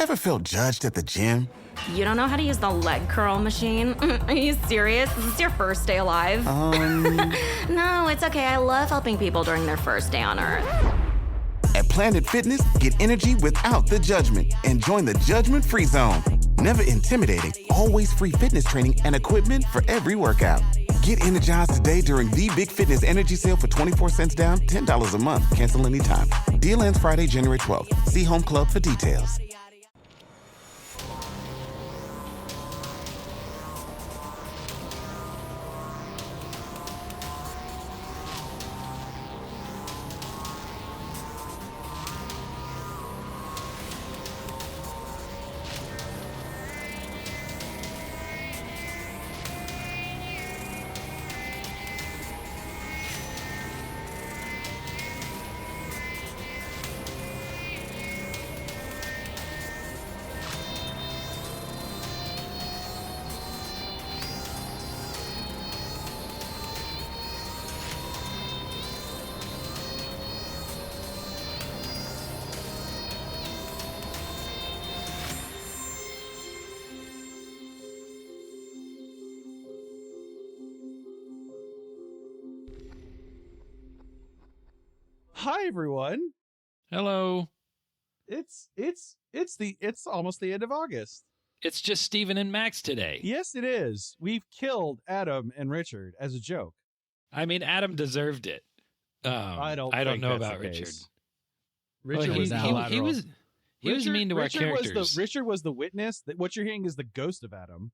Ever felt judged at the gym? You don't know how to use the leg curl machine? Are you serious? Is this your first day alive? No, it's okay. I love helping people during their first day on Earth. At Planet Fitness, get energy without the judgment and join the judgment-free zone. Never intimidating, always free fitness training and equipment for every workout. Get energized today during the Big Fitness Energy Sale for 24 cents down, $10 a month. Cancel anytime. Deal ends Friday, January 12th. See Home Club for details. Hi everyone. Hello. It's almost the end of August. It's just Steven and Max today. Yes, it is. We've killed Adam and Richard as a joke. I mean, Adam deserved it. I don't know about Richard. Richard Well, he was mean to our characters. Richard was the witness. What you're hearing is the ghost of Adam.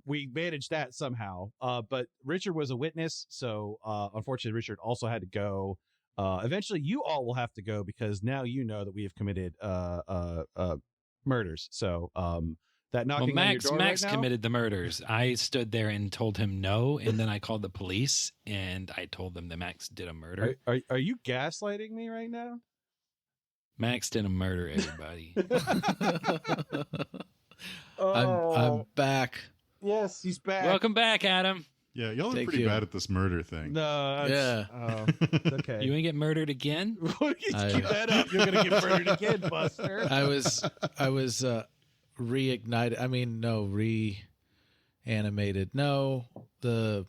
We managed that somehow. But Richard was a witness, so unfortunately Richard also had to go. Eventually you all will have to go because now you know that we have committed murders. So that knocking on your door Max right now, committed the murders. I stood there and told him no, and then I called the police and I told them that Max did a murder. Are you gaslighting me right now? Max didn't murder everybody. I'm back. Yes, he's back. Welcome back, Adam. Yeah, y'all are Thank pretty you. bad at this murder thing. No, Yeah. Okay. You ain't get murdered again? Keep that up. You're gonna get murdered again, Buster. I was reignited. I mean, no, reanimated. No, the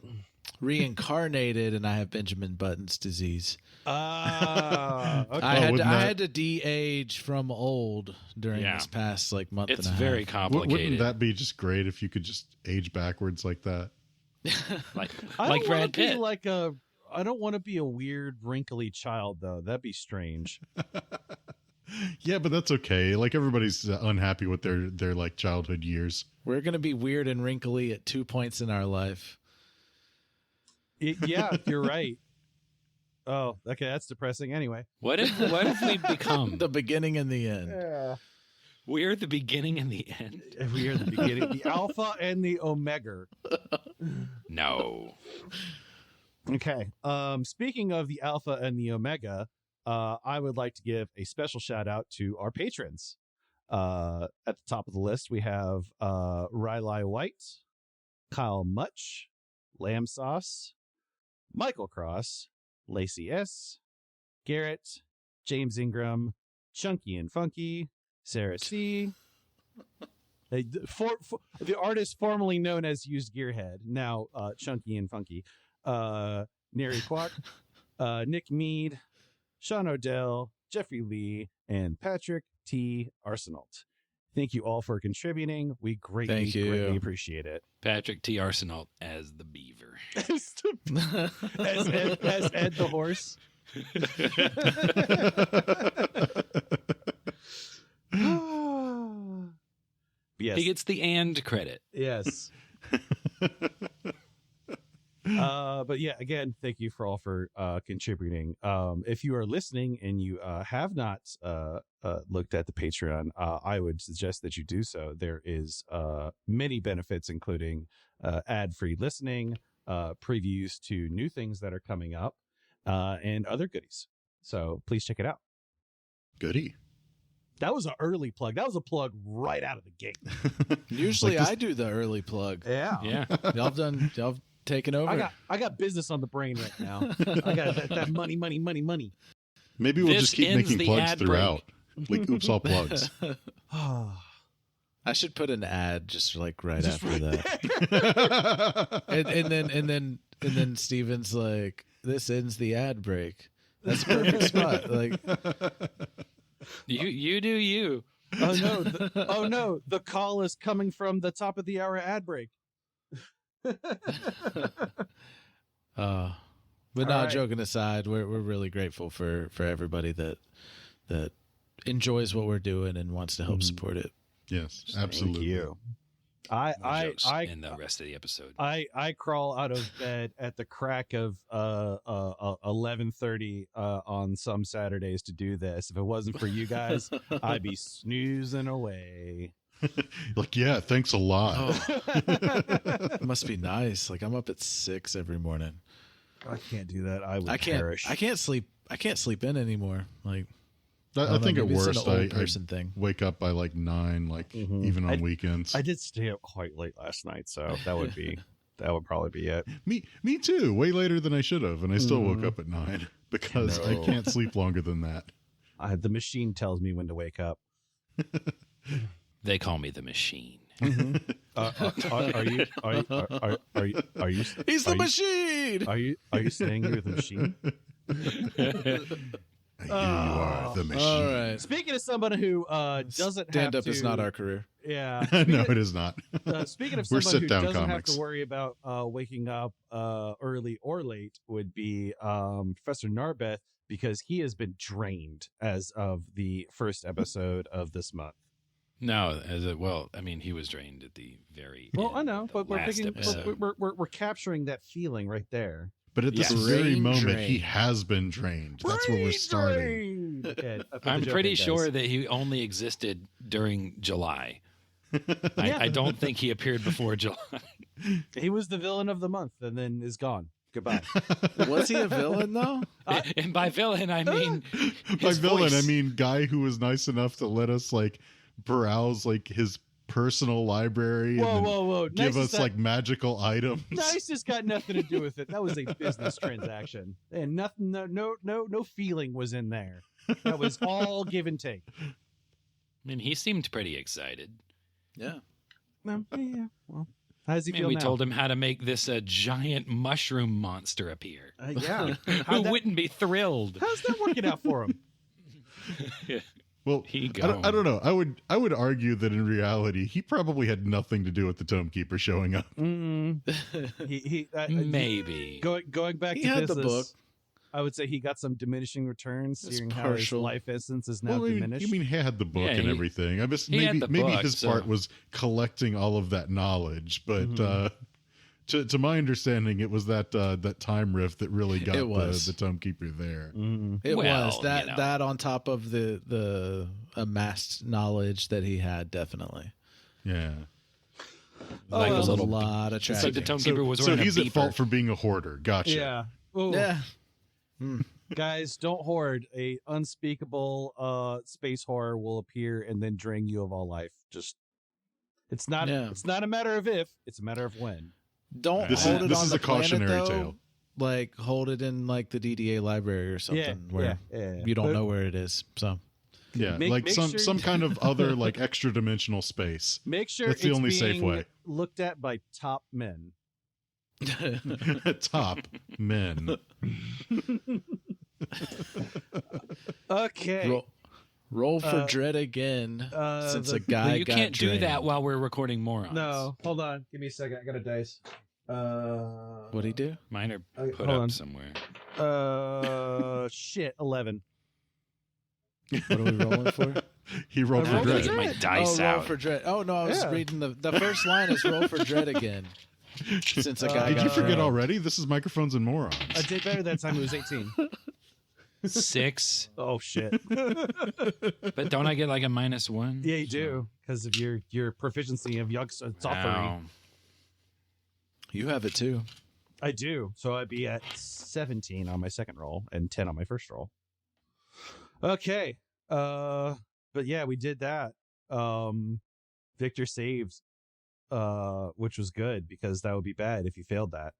reincarnated, and I have Benjamin Button's disease. Okay. I had to de-age from old during this past month. It's and a very half. complicated. Wouldn't that be just great if you could just age backwards like that? like I Brad Pitt. I don't want to be a weird, wrinkly child, though. That'd be strange. Yeah, but that's okay. Like everybody's unhappy with their like childhood years. We're gonna be weird and wrinkly at 2 points in our life. Yeah, you're right. Oh, okay, that's depressing. Anyway, What if we become The beginning and the end. yeah, we're the beginning and the end? we are the beginning, the alpha and the omega. No. Okay. Speaking of the alpha and the omega, I would like to give a special shout out to our patrons. At the top of the list, we have Riley White, Kyle Much, Lamb Sauce, Michael Cross, Lacey S, Garrett, James Ingram, Chunky and Funky, Sarah C. The artist formerly known as Used Gearhead, now Chunky and Funky, Neri Kwok, Nick Mead, Sean Odell, Jeffrey Lee, and Patrick T. Arsenault. Thank you all for contributing. We greatly appreciate it. Patrick T. Arsenault as the beaver. as Ed the horse. Yes. He gets the "and" credit. Yes. But yeah, again, thank you for all for contributing. If you are listening and you have not looked at the Patreon, I would suggest that you do so. There is many benefits, including ad-free listening, previews to new things that are coming up, and other goodies. So please check it out. Goody. That was an early plug. That was a plug right out of the gate. Usually I do the early plug. Yeah. Y'all taken over. I got business on the brain right now. I got that money. Maybe we'll This just keep ends making the plugs ad throughout. Like, oops, all plugs. I should put an ad just like right after that. and then Steven's like, this ends the ad break. That's a perfect spot. Like, you do you. Oh no, the call is coming from the top of the hour ad break. But no, joking aside, we're really grateful for everybody that enjoys what we're doing and wants to help support it. Yes, absolutely. Thank you. In the rest of the episode. I crawl out of bed at the crack of 11:30 on some Saturdays to do this. If it wasn't for you guys, I'd be snoozing away. Like, yeah, thanks a lot. It must be nice. Like, I'm up at 6 every morning. I can't do that. I would perish. I can't sleep in anymore. Like, I think at maybe it's an worst, old person thing. Wake up by like 9, like even on weekends. I did stay up quite late last night, so that would probably be it. Me too. Way later than I should have, and I still woke up at 9 because I can't sleep longer than that. The machine tells me when to wake up. They call me the machine. Are you? He's the machine. Are you saying you're the machine? You are the machine. All right. Speaking of somebody who doesn't stand have up to, is not our career. Yeah. No, it is not. Speaking of We're somebody who sit-down doesn't comics. have to worry about waking up early or late would be Professor Narbeth, because he has been drained as of the first episode of this month. No, I mean, he was drained at the very Well, end I know, of the but we're capturing that feeling right there. But at this Yes. very moment, Drained. he has been drained. That's where we're starting. Okay, I'm pretty sure that he only existed during July. I don't think he appeared before July. he was the villain of the month and then is gone. Goodbye. Was he a villain though? And by villain, I mean By his villain, voice. I mean guy who was nice enough to let us like browse like his personal library and then give us like magical items. Nice has got nothing to do with it. That was a business transaction, and nothing. No feeling was in there. That was all give and take. I mean, he seemed pretty excited. Yeah. No, yeah. Well, how does he I mean, feel we now? told him how to make this giant mushroom monster appear. Yeah. Who wouldn't be thrilled? How's that working out for him? Well, He I don't know. I would argue that in reality, he probably had nothing to do with the Tome Keeper showing up. Maybe. Going back He to had business, the book. I would say he got some diminishing returns, It's seeing how his partial. life essence is now Well, diminished. you mean he had the book Yeah, and he- everything? I guess he had maybe the book, his so- part was collecting all of that knowledge, but to my understanding, it was that time rift that really got It was. the Tome Keeper there. It Well, was that you know. that on top of the amassed knowledge that he had, definitely. Yeah. Like It was a a little. lot of It's like tracking. the Tome Keeper was wearing so he's a at beeper. fault for being a hoarder. Gotcha. Yeah. Ooh. Yeah. Guys, don't hoard. A unspeakable space horror will appear and then drain you of all life. Just it's not a matter of if, it's a matter of when. Don't This hold is- it this on is the a cautionary planet, though. tale. Like hold it in like the DDA library or something where yeah. you don't But know where it is. So Yeah, Make like sure some you- kind of other like extra dimensional space. Make sure That's the it's only being safe way. looked at by top men. Top men. Okay. roll for dread again. Since a guy Well, you got can't do drained. that while we're recording Morons. No, hold on. Give me a second. I got a dice. What'd he do? Mine are put hold up on. somewhere. Shit, 11. What are we rolling for? He rolled I for rolled for dread. Get my dice roll out. for dread. Oh no, I was Yeah. reading the first line is roll for dread again. Since a guy Did got you forget drained. already? This is Microphones and Morons. I did better that time. It was 18. 6. Oh, shit. But don't I get like a -1? Yeah, you do. Because of your proficiency of young software. Wow. You have it too. I do. So I'd be at 17 on my second roll and 10 on my first roll. Okay. But yeah, we did that. Victor saved, which was good because that would be bad if you failed that.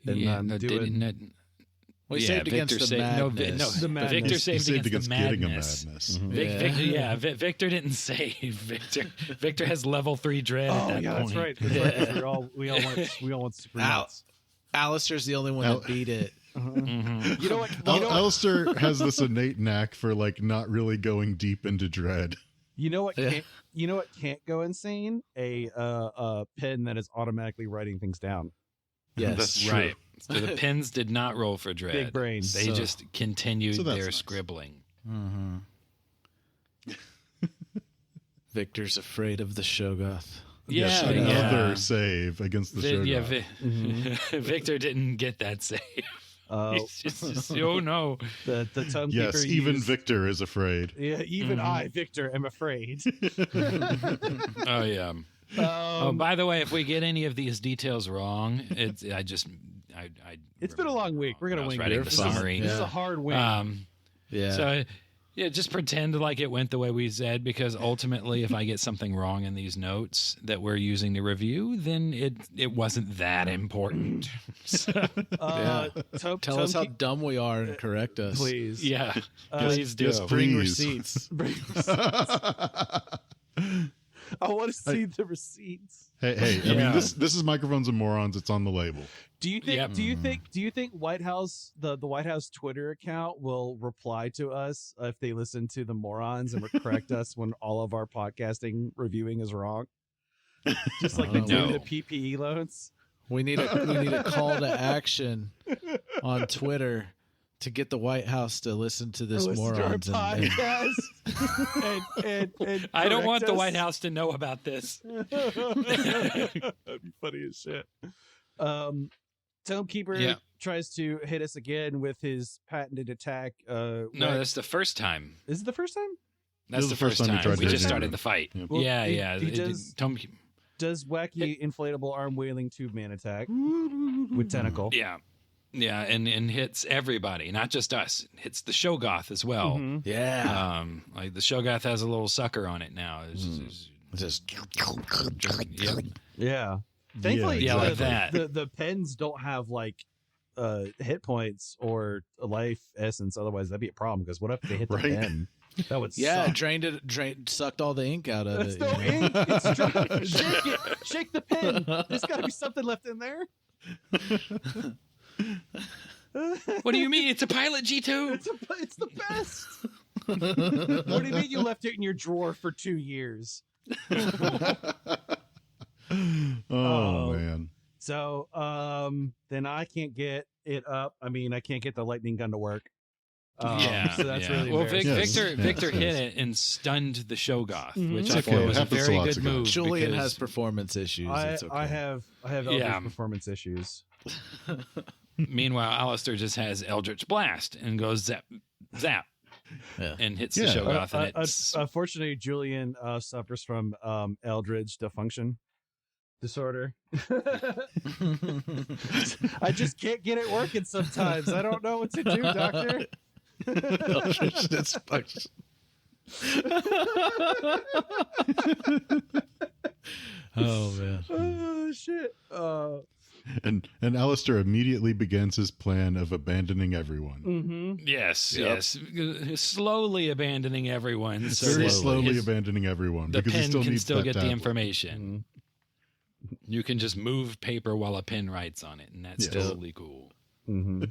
And Yeah, I'm no, doing- We saved against the madness. Victor saved against the Getting madness. a madness. Mm-hmm. Victor didn't save. Victor has level 3 dread at that point. That's right. That's right. We all want super nuts. Alistair's the only one that beat it. Mm-hmm. You know what? Alistair has this innate knack for like not really going deep into dread. You know what? You know what can't go insane? A pen that is automatically writing things down. Yes, that's true. Right. So the pens did not roll for dread. Big brains. They just continued their nice. scribbling. Mm-hmm. Victor's afraid of the Shoggoth. Yes, Yeah, another save against the Shoggoth. Yeah, Victor didn't get that save. He's just oh no. The Tomekeeper. Yes, even Victor is afraid. Yeah, even I, Victor, am afraid. Oh yeah. Oh, by the way, if we get any of these details wrong, it's been a long week. We're gonna wing writing it. the summary. This is a hard win. Yeah. So, yeah, just pretend like it went the way we said, because ultimately, if I get something wrong in these notes that we're using to review, then it wasn't that important. So, Tell us how dumb we are and correct us. Please. yeah, please do. Yes, Bring please. receipts. I want to see the receipts. Hey! I mean, this is Microphones and Morons. It's on the label. Do you think? Yep. Do you think White House the White House Twitter account will reply to us if they listen to the Morons and correct us when all of our podcasting reviewing is wrong? Just like they do No. the PPE loans. We need a call to action on Twitter to get the White House to listen to this Listen to our Morons. And podcast. and I don't correct want the us. White House to know about this. That'd be funny as shit. Tomekeeper tries to hit us again with his patented attack. No, that's the first time. Is it the first time? That's the first time. he tried We to just hit started him. the fight. Yeah. Well, Yeah. he does wacky inflatable arm wailing tube man attack with tentacle. Yeah, and hits everybody, not just us. It hits the Shoggoth as well. Mm-hmm. yeah. Like the Shoggoth has a little sucker on it now. It's Just yep. Yeah. Thankfully, Yeah, like that. The pens don't have like hit points or a life essence. Otherwise, that'd be a problem. Because what if they hit the Right. pen? That would drained sucked all the ink out of That's it. no you know? ink. It's dry. Shake it. Shake the pen. There's got to be something left in there. What do you mean? It's a Pilot G2. It's the best. What do you mean you left it in your drawer for 2 years? Oh man. So then I can't get it up. I mean, I can't get the lightning gun to work. So that's really well. embarrassing. Victor hit it and stunned the Shoggoth, which I It's thought okay. was It a happens to very lots good of guys. move. Julian because- has performance issues. It's okay. I have Yeah. performance issues. Meanwhile, Alistair just has Eldritch Blast and goes zap, zap, and hits the Yeah. Shoggoth. And it's Unfortunately, Julian suffers from Eldritch dysfunction disorder. I just can't get it working sometimes. I don't know what to do, doctor. Oh man. Oh shit. And Alistair immediately begins his plan of abandoning everyone. Mm-hmm. yes, slowly abandoning everyone. So Very that slowly his- abandoning everyone the because he pen still can needs still that get the tablet. information. You can just move paper while a pen writes on it, and that's Yes. totally cool. Mm-hmm.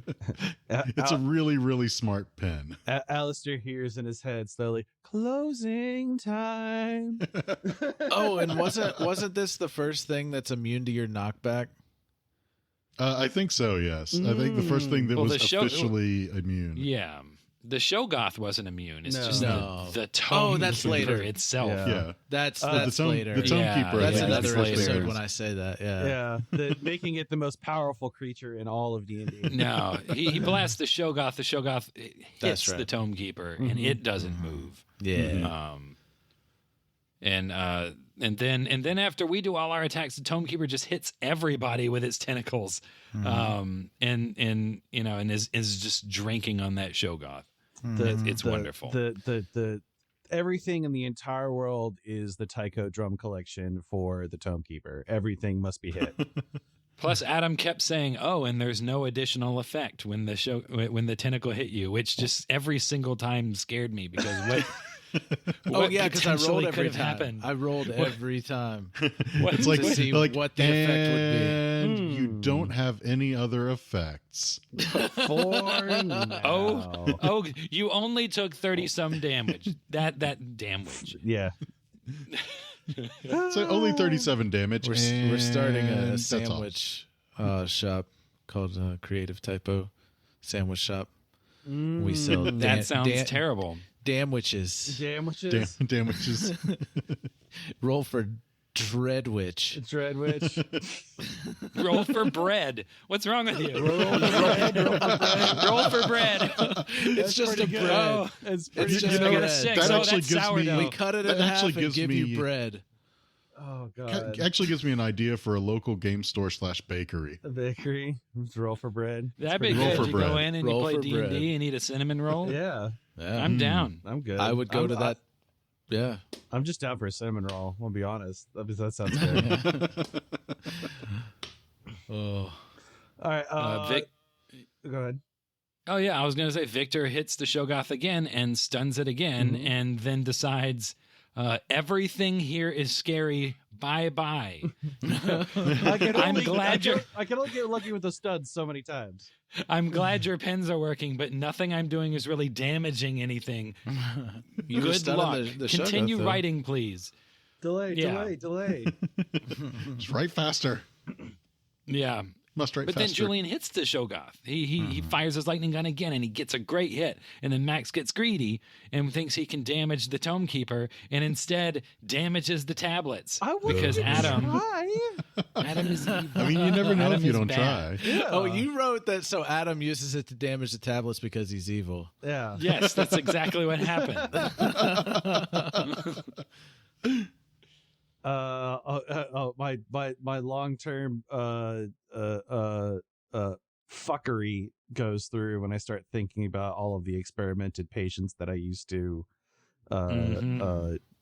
It's a really, really smart pen. Alistair hears in his head slowly, closing time. Oh, and wasn't this the first thing that's immune to your knockback? I think so, yes. I think the first thing that Well, was the show- officially immune. Yeah. The Shoggoth wasn't immune. It's just No. the tome that's keeper later. itself. Yeah. That's the later. The Tomekeeper. Yeah, I That's think, another is the first thing episode that when I say that. Yeah, making it the most powerful creature in all of D&D. No, he blasts the Shoggoth. The Shoggoth hits That's right. the Tome Keeper, and it doesn't move. Yeah. And then after we do all our attacks, the Tome Keeper just hits everybody with its tentacles, and is just drinking on that Shoggoth. It's wonderful. The everything in the entire world is the Taiko drum collection for the Tomekeeper. Everything must be hit. Plus, Adam kept saying, "Oh, and there's no additional effect when the tentacle hit you," which just every single time scared me because what because I rolled could every have time. happened. I rolled every time. It's like to see what the effect would be. And you don't have any other effects. For now. Oh, you only took 30-some damage. That damage. Yeah. So only 37 damage. We're starting a and that's all. sandwich shop called Creative Typo Sandwich Shop. We sell That sounds terrible. Damwiches. Damages. Roll for Dreadwitch. Dreadwitch. Roll for bread. What's wrong with you? Roll for bread. It's just a bread. Oh, It's It's pretty just good. I got a bread. 6. That Oh, actually that's gives me- sourdough. We cut it That in half actually and gives give me- you bread. Oh god. Actually gives me an idea for a local game store / bakery. A bakery. Let's roll for bread. That'd be Roll good. for You go bread. in and Roll you play for D&D bread. and eat a cinnamon roll. Yeah. Yeah. I'm down. I'm good. I would go to that. Yeah. I'm just down for a cinnamon roll. I'll be honest. That sounds good. Oh. All right. Vic. Go ahead. Oh yeah, I was gonna say Victor hits the Shogoth again and stuns it again, and then decides everything here is scary. Bye bye. I'm glad you're. I can only get lucky with the studs so many times. I'm glad your pens are working, but nothing I'm doing is really damaging anything. You were Good stunning luck. the Continue Shogoth, though. writing, please. Delay. Yeah. Just write faster. Yeah. Must write But faster. then Julian hits the Shogoth. He fires his lightning gun again, and he gets a great hit. And then Max gets greedy and thinks he can damage the Tome Keeper, and instead damages the tablets. Because Adam is evil. I mean, you never know Adam if you is don't bad. try. Yeah. Oh, you wrote that so Adam uses it to damage the tablets because he's evil. Yeah. Yes, that's exactly what happened. My long term fuckery goes through when I start thinking about all of the experimented patients that I used to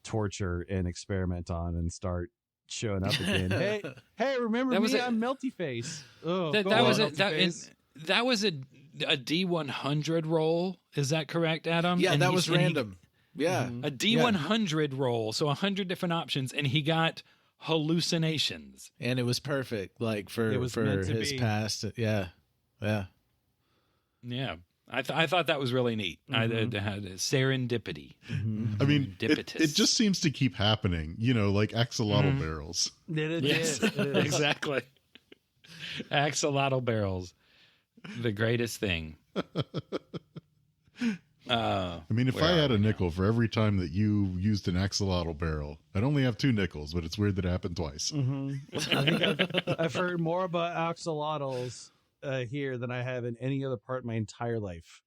torture and experiment on and start showing up again. hey, remember That was me? a- I'm Melty Face. Oh, That go was on, a, Melty that, Face. that was a D100 roll. Is that correct, Adam? Yeah, And that he- was and he- random. Yeah. A D100 roll, so 100 different options, and he got hallucinations. And it was perfect, like for It was meant to his be. past. Yeah. Yeah. Yeah. I thought that was really neat. I had serendipity. I mean, it just seems to keep happening, like axolotl barrels. Yes, exactly. Axolotl barrels, the greatest thing. I mean, if I had a nickel for every time that you used an axolotl barrel, I'd only have 2 nickels, but it's weird that it happened twice. I think I've heard more about axolotls here than I have in any other part of my entire life.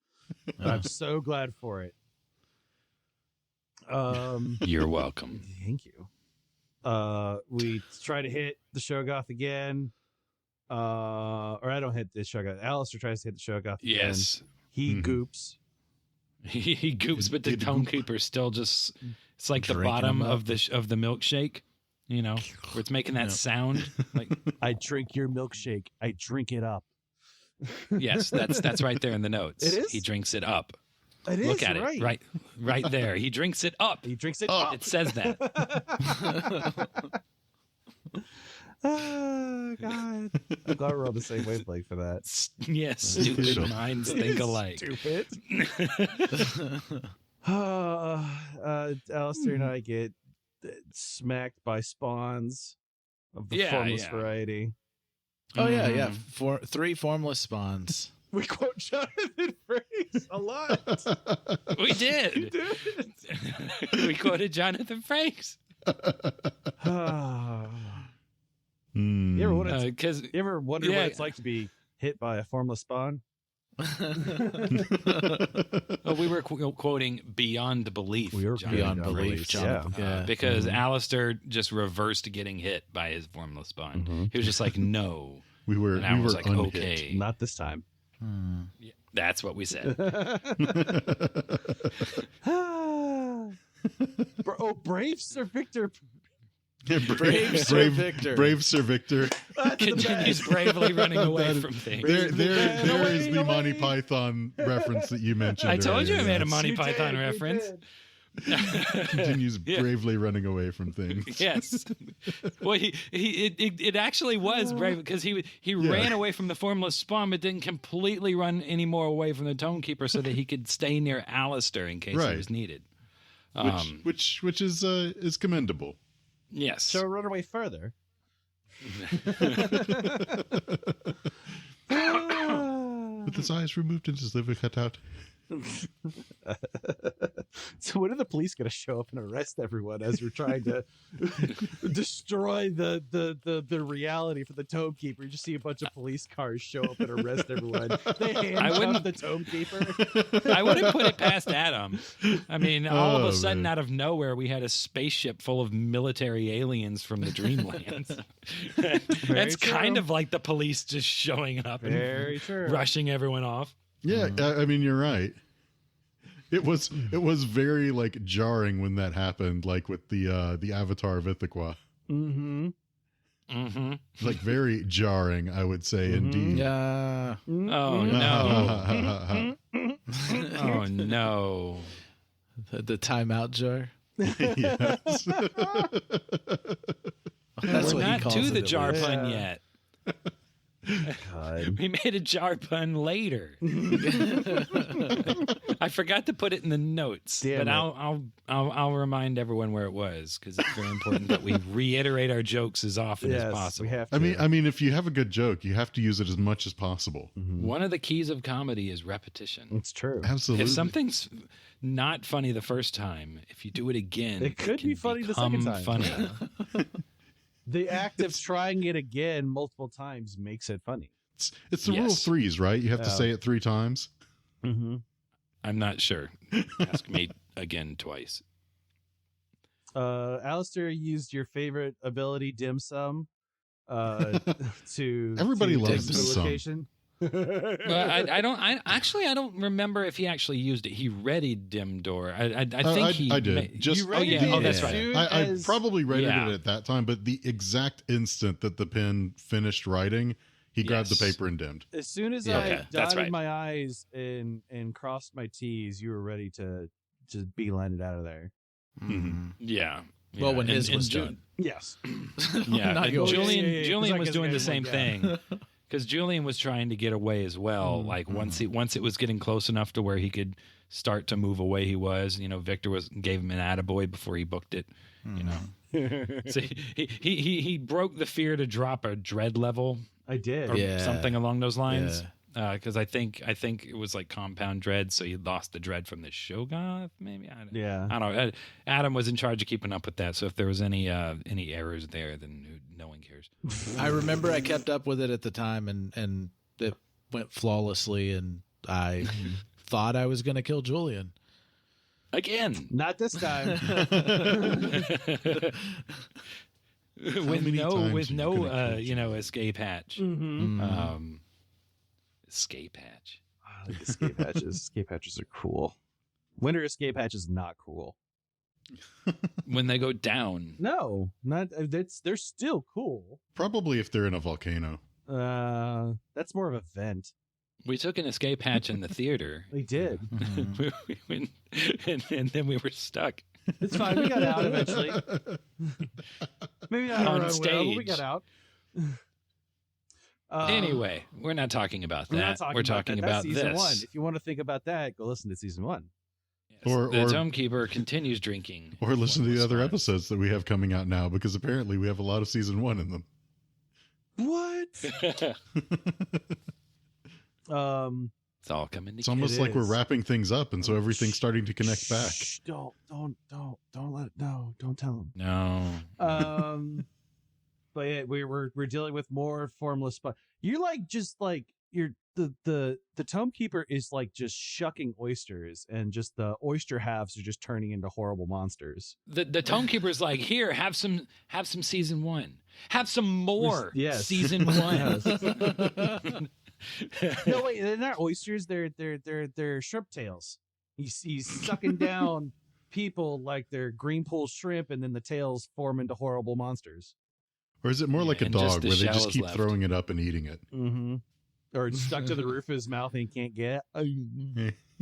And I'm so glad for it. You're welcome. Thank you. We try to hit the Shogoth again. Or I don't hit the Shogoth. Alistair tries to hit the Shogoth again. Yes. He goops. He goops, but the Did Tome goop. Keeper still just, it's like the Drinking bottom them of the milkshake, where it's making that sound. Like, I drink your milkshake. I drink it up. yes, that's right there in the notes. It is? He drinks it up. It Look at it. Right there. He drinks it up. He drinks it up. It says that. Oh, God. I'm glad we're on the same wavelength for that. Yes, stupid Sure. minds think alike. Stupid. Alistair and I get smacked by spawns of the formless variety. Oh yeah, yeah. 3 formless spawns. We quote Jonathan Frakes a lot. We did. We quoted Jonathan Frakes. You ever wonder, Because what it's like to be hit by a formless spawn? we were quoting Beyond Belief. We were Jonathan Beyond Frakes. belief, Jonathan. Yeah. Because Alistair just reversed getting hit by his formless spawn. He was just like, no. We were And I was like, unhit. okay. Not this time. Yeah, that's what we said. Braves or Victor? Brave Sir Victor. Brave Sir Victor. Continues bravely running away from things. There is the Monty Python reference that you mentioned. I told you I earlier. made a Monty Python reference. Continues bravely running away from things. Yes. Well, it actually was brave because he ran away from the formless spawn, but didn't completely run any more away from the Tomekeeper so that he could stay near Alistair in case he was needed. Which is commendable. Yes. So run away further. With his eyes removed and his liver cut out. So when are the police going to show up and arrest everyone as we're trying to destroy the reality for the Tomekeeper? You just see a bunch of police cars show up and arrest everyone. They handcuff the Tomekeeper. I wouldn't put it past Adam. I mean, all of a sudden, out of nowhere, we had a spaceship full of military aliens from the Dreamlands. That's kind of like the police just showing up and rushing everyone off. Yeah, I mean, you're right. It was very like jarring when that happened, like with the Avatar of Ithaca. Mm-hmm. Mm-hmm. Like very jarring, I would say, indeed. Yeah. Oh no. Oh no. The timeout jar. Yes. That's We're what he not calls to it the at jar least. pun yet. God. We made a jar pun later. I forgot to put it in the notes, Damn but it. I'll remind everyone where it was because it's very important that we reiterate our jokes as often as possible. We have to. I mean, if you have a good joke, you have to use it as much as possible. One of the keys of comedy is repetition. It's true. Absolutely. If something's not funny the first time, if you do it again, It could can be funny the second become time. Funny. The act of trying it again multiple times makes it funny. It's the rule of Yes. threes, right? You have to Yeah. say it 3 times. Mm-hmm. I'm not sure. Ask me again twice. Alistair used your favorite ability, dim sum, to Everybody to loves dig dim the sum. location. But I don't remember if he actually used it. He readied dim door. I think I did. Just You readied it that's as right. soon I as- probably read Yeah. it at that time, but the exact instant that the pen finished writing, he grabbed the Yes. paper and dimmed. As soon as Yeah. I Okay, that's dotted right. my I's and crossed my T's, you were ready to just beeline it out of there. Mhm. Yeah. Well, when his was Ju- done. Yes. Yeah, Not and yours. Julian Yeah, 'cause Julian I was guess doing I the got same one thing because Julian was trying to get away as well. Like once it was getting close enough to where he could start to move away, he was. Victor gave him an attaboy before he booked it. So he broke the fear to drop a dread level I did. or Yeah. something along those lines. Because I think it was like compound dread, so he lost the dread from the Shogoth. Maybe I don't know. Adam was in charge of keeping up with that, so if there was any errors there, then no one cares. I remember I kept up with it at the time, and it went flawlessly, and I thought I was going to kill Julian. Again, Not this time. with many no times are you gonna kill escape hatch. Mm-hmm. Escape hatch. I like escape hatches. Escape hatches are cool. Winter escape hatch is not cool. When they go down. No, not. They're still cool. Probably if they're in a volcano. That's more of a vent. We took an escape hatch in the theater. They did. We went, and then we were stuck. It's fine. We got out eventually. Maybe not On our own will, but we stage. got out. Anyway, we're not talking about we're that. not We're talking that. about That's season this. 1. If you want to think about that, go listen to season 1. Yes, Or- the or- Tomekeeper continues drinking. Or listen to the Formless other Spawn. episodes that we have coming out now, because apparently we have a lot of season 1 in them. What? It's all coming together. It's almost It like we're is. wrapping things up, and so everything's starting to connect back. Shh, don't let it. No, don't tell him. No. But yeah, we're dealing with more formless spot. You're the Tomekeeper is like just shucking oysters, and just the oyster halves are just turning into horrible monsters. The Tomekeeper's like, here, have some season 1. Have some more Yes. season 1. No, wait, they're not oysters. They're shrimp tails. He's sucking down people like they're green pool shrimp, and then the tails form into horrible monsters. Or is it more like a and just dog the where they shell just is keep left. throwing it up and eating it? Mm-hmm. Or it's stuck to the roof of his mouth and he can't get.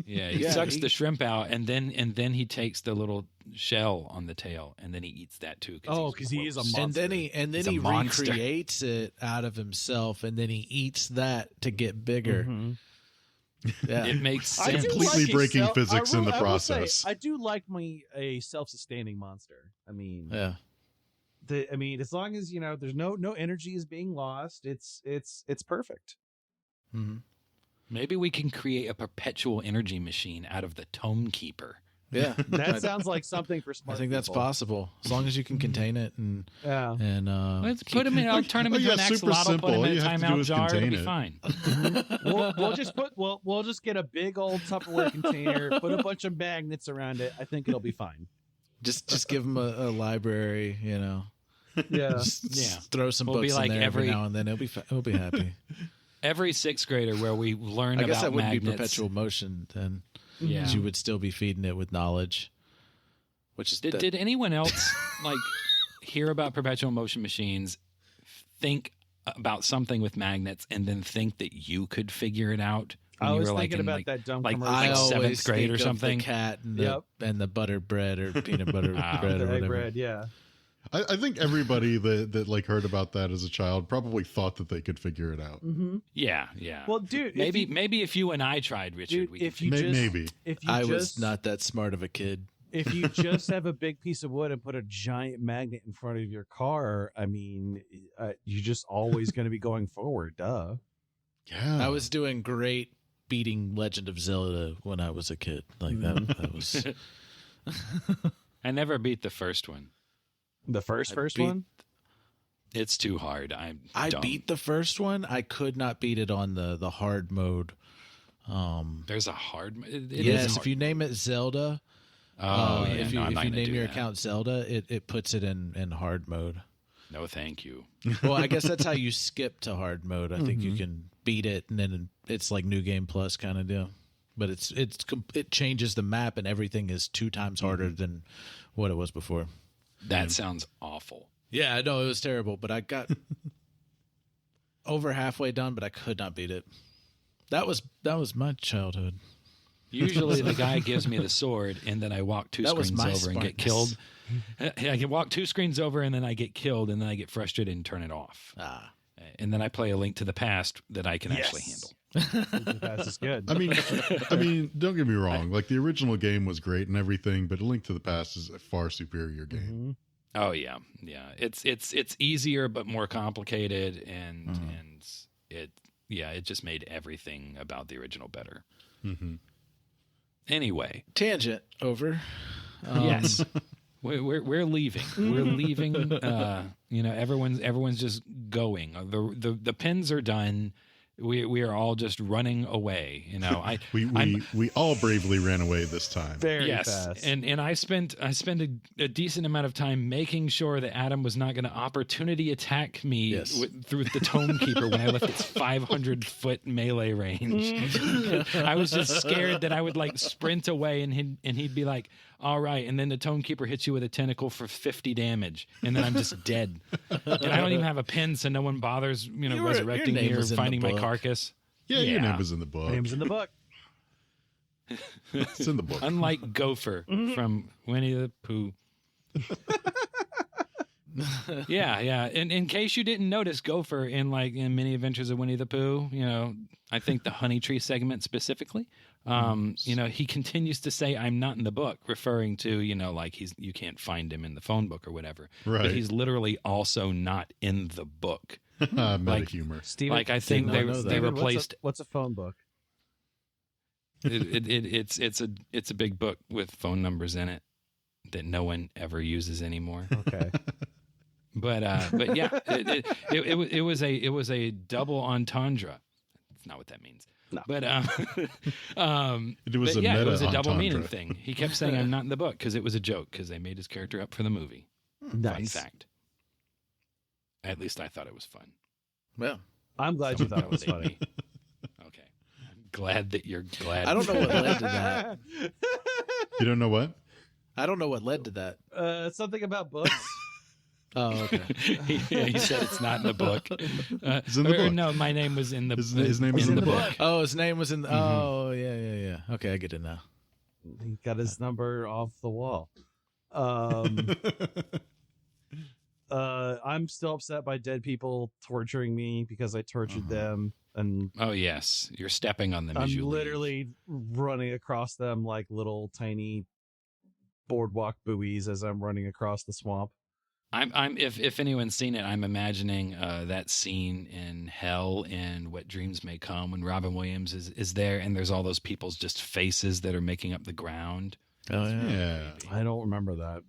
Yeah, he sucks the shrimp out, and then he takes the little shell on the tail, and then he eats that too. Because he is a monster. And then He's a he monster. recreates it out of himself, and then he eats that to get bigger. Mm-hmm. Yeah. It makes I sense. do Completely like a breaking self- physics I in the will- I will say, process. I do like a self-sustaining monster. I mean, Yeah. as long as there's no energy is being lost, it's perfect. Mm-hmm. Maybe we can create a perpetual energy machine out of the Tome Keeper. Yeah. That sounds like something for I smart. think that's people. possible as long as you can contain it and Yeah. Let's put him in. I'll turn him into an super axolotl. simple. Put him All in you a have to do timeout is jar. It'll contain be it. fine. we'll just get a big old Tupperware container, put a bunch of magnets around it. I think it'll be fine. just give him a library, Yeah. Just throw some We'll be books like in there every every- now and then. He'll be happy. Every sixth grader where we learn I guess about that wouldn't magnets. be perpetual motion then. Yeah. 'Cause you would still be feeding it with knowledge. Which is Did anyone else like hear about perpetual motion machines, think about something with magnets, and then think that you could figure it out? When I you was were thinking in, about that dumb like commercial. I like always seventh grade think or of something? the cat and the, Yep. and the butter bread or peanut butter bread the or egg whatever. bread, yeah. I think everybody that like heard about that as a child probably thought that they could figure it out. Mm-hmm. Yeah. Well, dude, Maybe if you and I tried, Richard, dude, we could if you Maybe. if you I just, was not that smart of a kid. if you just have a big piece of wood and put a giant magnet in front of your car, I mean, you're just always going to be going forward. Duh. Yeah. I was doing great beating Legend of Zelda when I was a kid. Like that was I never beat the first one. The first beat- one. It's too hard. I dumb. beat the first one. I could not beat it on the hard mode. There's a hard. It Yes, is if hard. you name it Zelda, Oh, yeah, if no, I'm you not gonna name do your that. account Zelda, it puts it in hard mode. No, thank you. Well, I guess that's how you skip to hard mode. I think you can beat it, and then it's like New Game Plus kind of deal. But it changes the map, and everything is 2 times harder than what it was before. That sounds awful. Yeah, I know it was terrible, but I got over halfway done, but I could not beat it. That was my childhood. Usually the guy gives me the sword, and then I walk 2 That was screens my over and get smartness. killed. I can walk 2 screens over, and then I get killed, and then I get frustrated and turn it off. And then I play A Link to the Past that I can actually handle. That's is good. I mean, don't get me wrong. Like the original game was great and everything, but A Link to the Past is a far superior game. Oh yeah. It's easier but more complicated, and it just made everything about the original better. Anyway, Tangent over. yes, we're leaving. We're leaving. Everyone's just going. The pins are done. We are all just running away. We all bravely ran away this time. Very yes, fast. and I spent a decent amount of time making sure that Adam was not going to opportunity attack me through the Tome Keeper when I left its 500-foot melee range. I was just scared that I would like sprint away and he'd be like, "All right," and then the Tome Keeper hits you with a tentacle for 50 damage, and then I'm just dead. And I don't even have a pin, so no one bothers, resurrecting your me name or was in the finding my book. carcass. Yeah, your name was in the book. Name's in the book. It's in the book. Unlike Gopher from Winnie the Pooh. yeah. And in case you didn't notice, Gopher in Many Adventures of Winnie the Pooh, I think the Honey Tree segment specifically, he continues to say, "I'm not in the book," referring to, you can't find him in the phone book or whatever. Right. But he's literally also not in the book. Meta humor. Steven, I think they Steven, replaced. What's a phone book? It's a big book with phone numbers in it that no one ever uses anymore. Okay. But yeah, it was a double entendre. That's not what that means. No. But It was but a yeah, meta it was a double entendre. meaning thing. He kept saying, "I'm not in the book," because it was a joke, because they made his character up for the movie. Nice. Fun fact. At least I thought it was fun. Well, I'm glad you thought it was Validate funny. me. Okay, I'm glad that you're glad. I don't know what led to that. You don't know what? I don't know what led to that. Something about books. Oh, okay. He said it's not in the book. It's in the book. No, my name was in the His name is in the book. Oh, his name was in. Oh, yeah. Okay, I get it now. He got his number off the wall. I'm still upset by dead people torturing me because I tortured them, and Oh yes, you're stepping on them. As I'm you literally running across them like little tiny boardwalk buoys as I'm running across the swamp. I'm if anyone's seen it, I'm imagining that scene in Hell in What Dreams May Come when Robin Williams is there and there's all those people's just faces that are making up the ground. Oh Yeah. I don't remember that.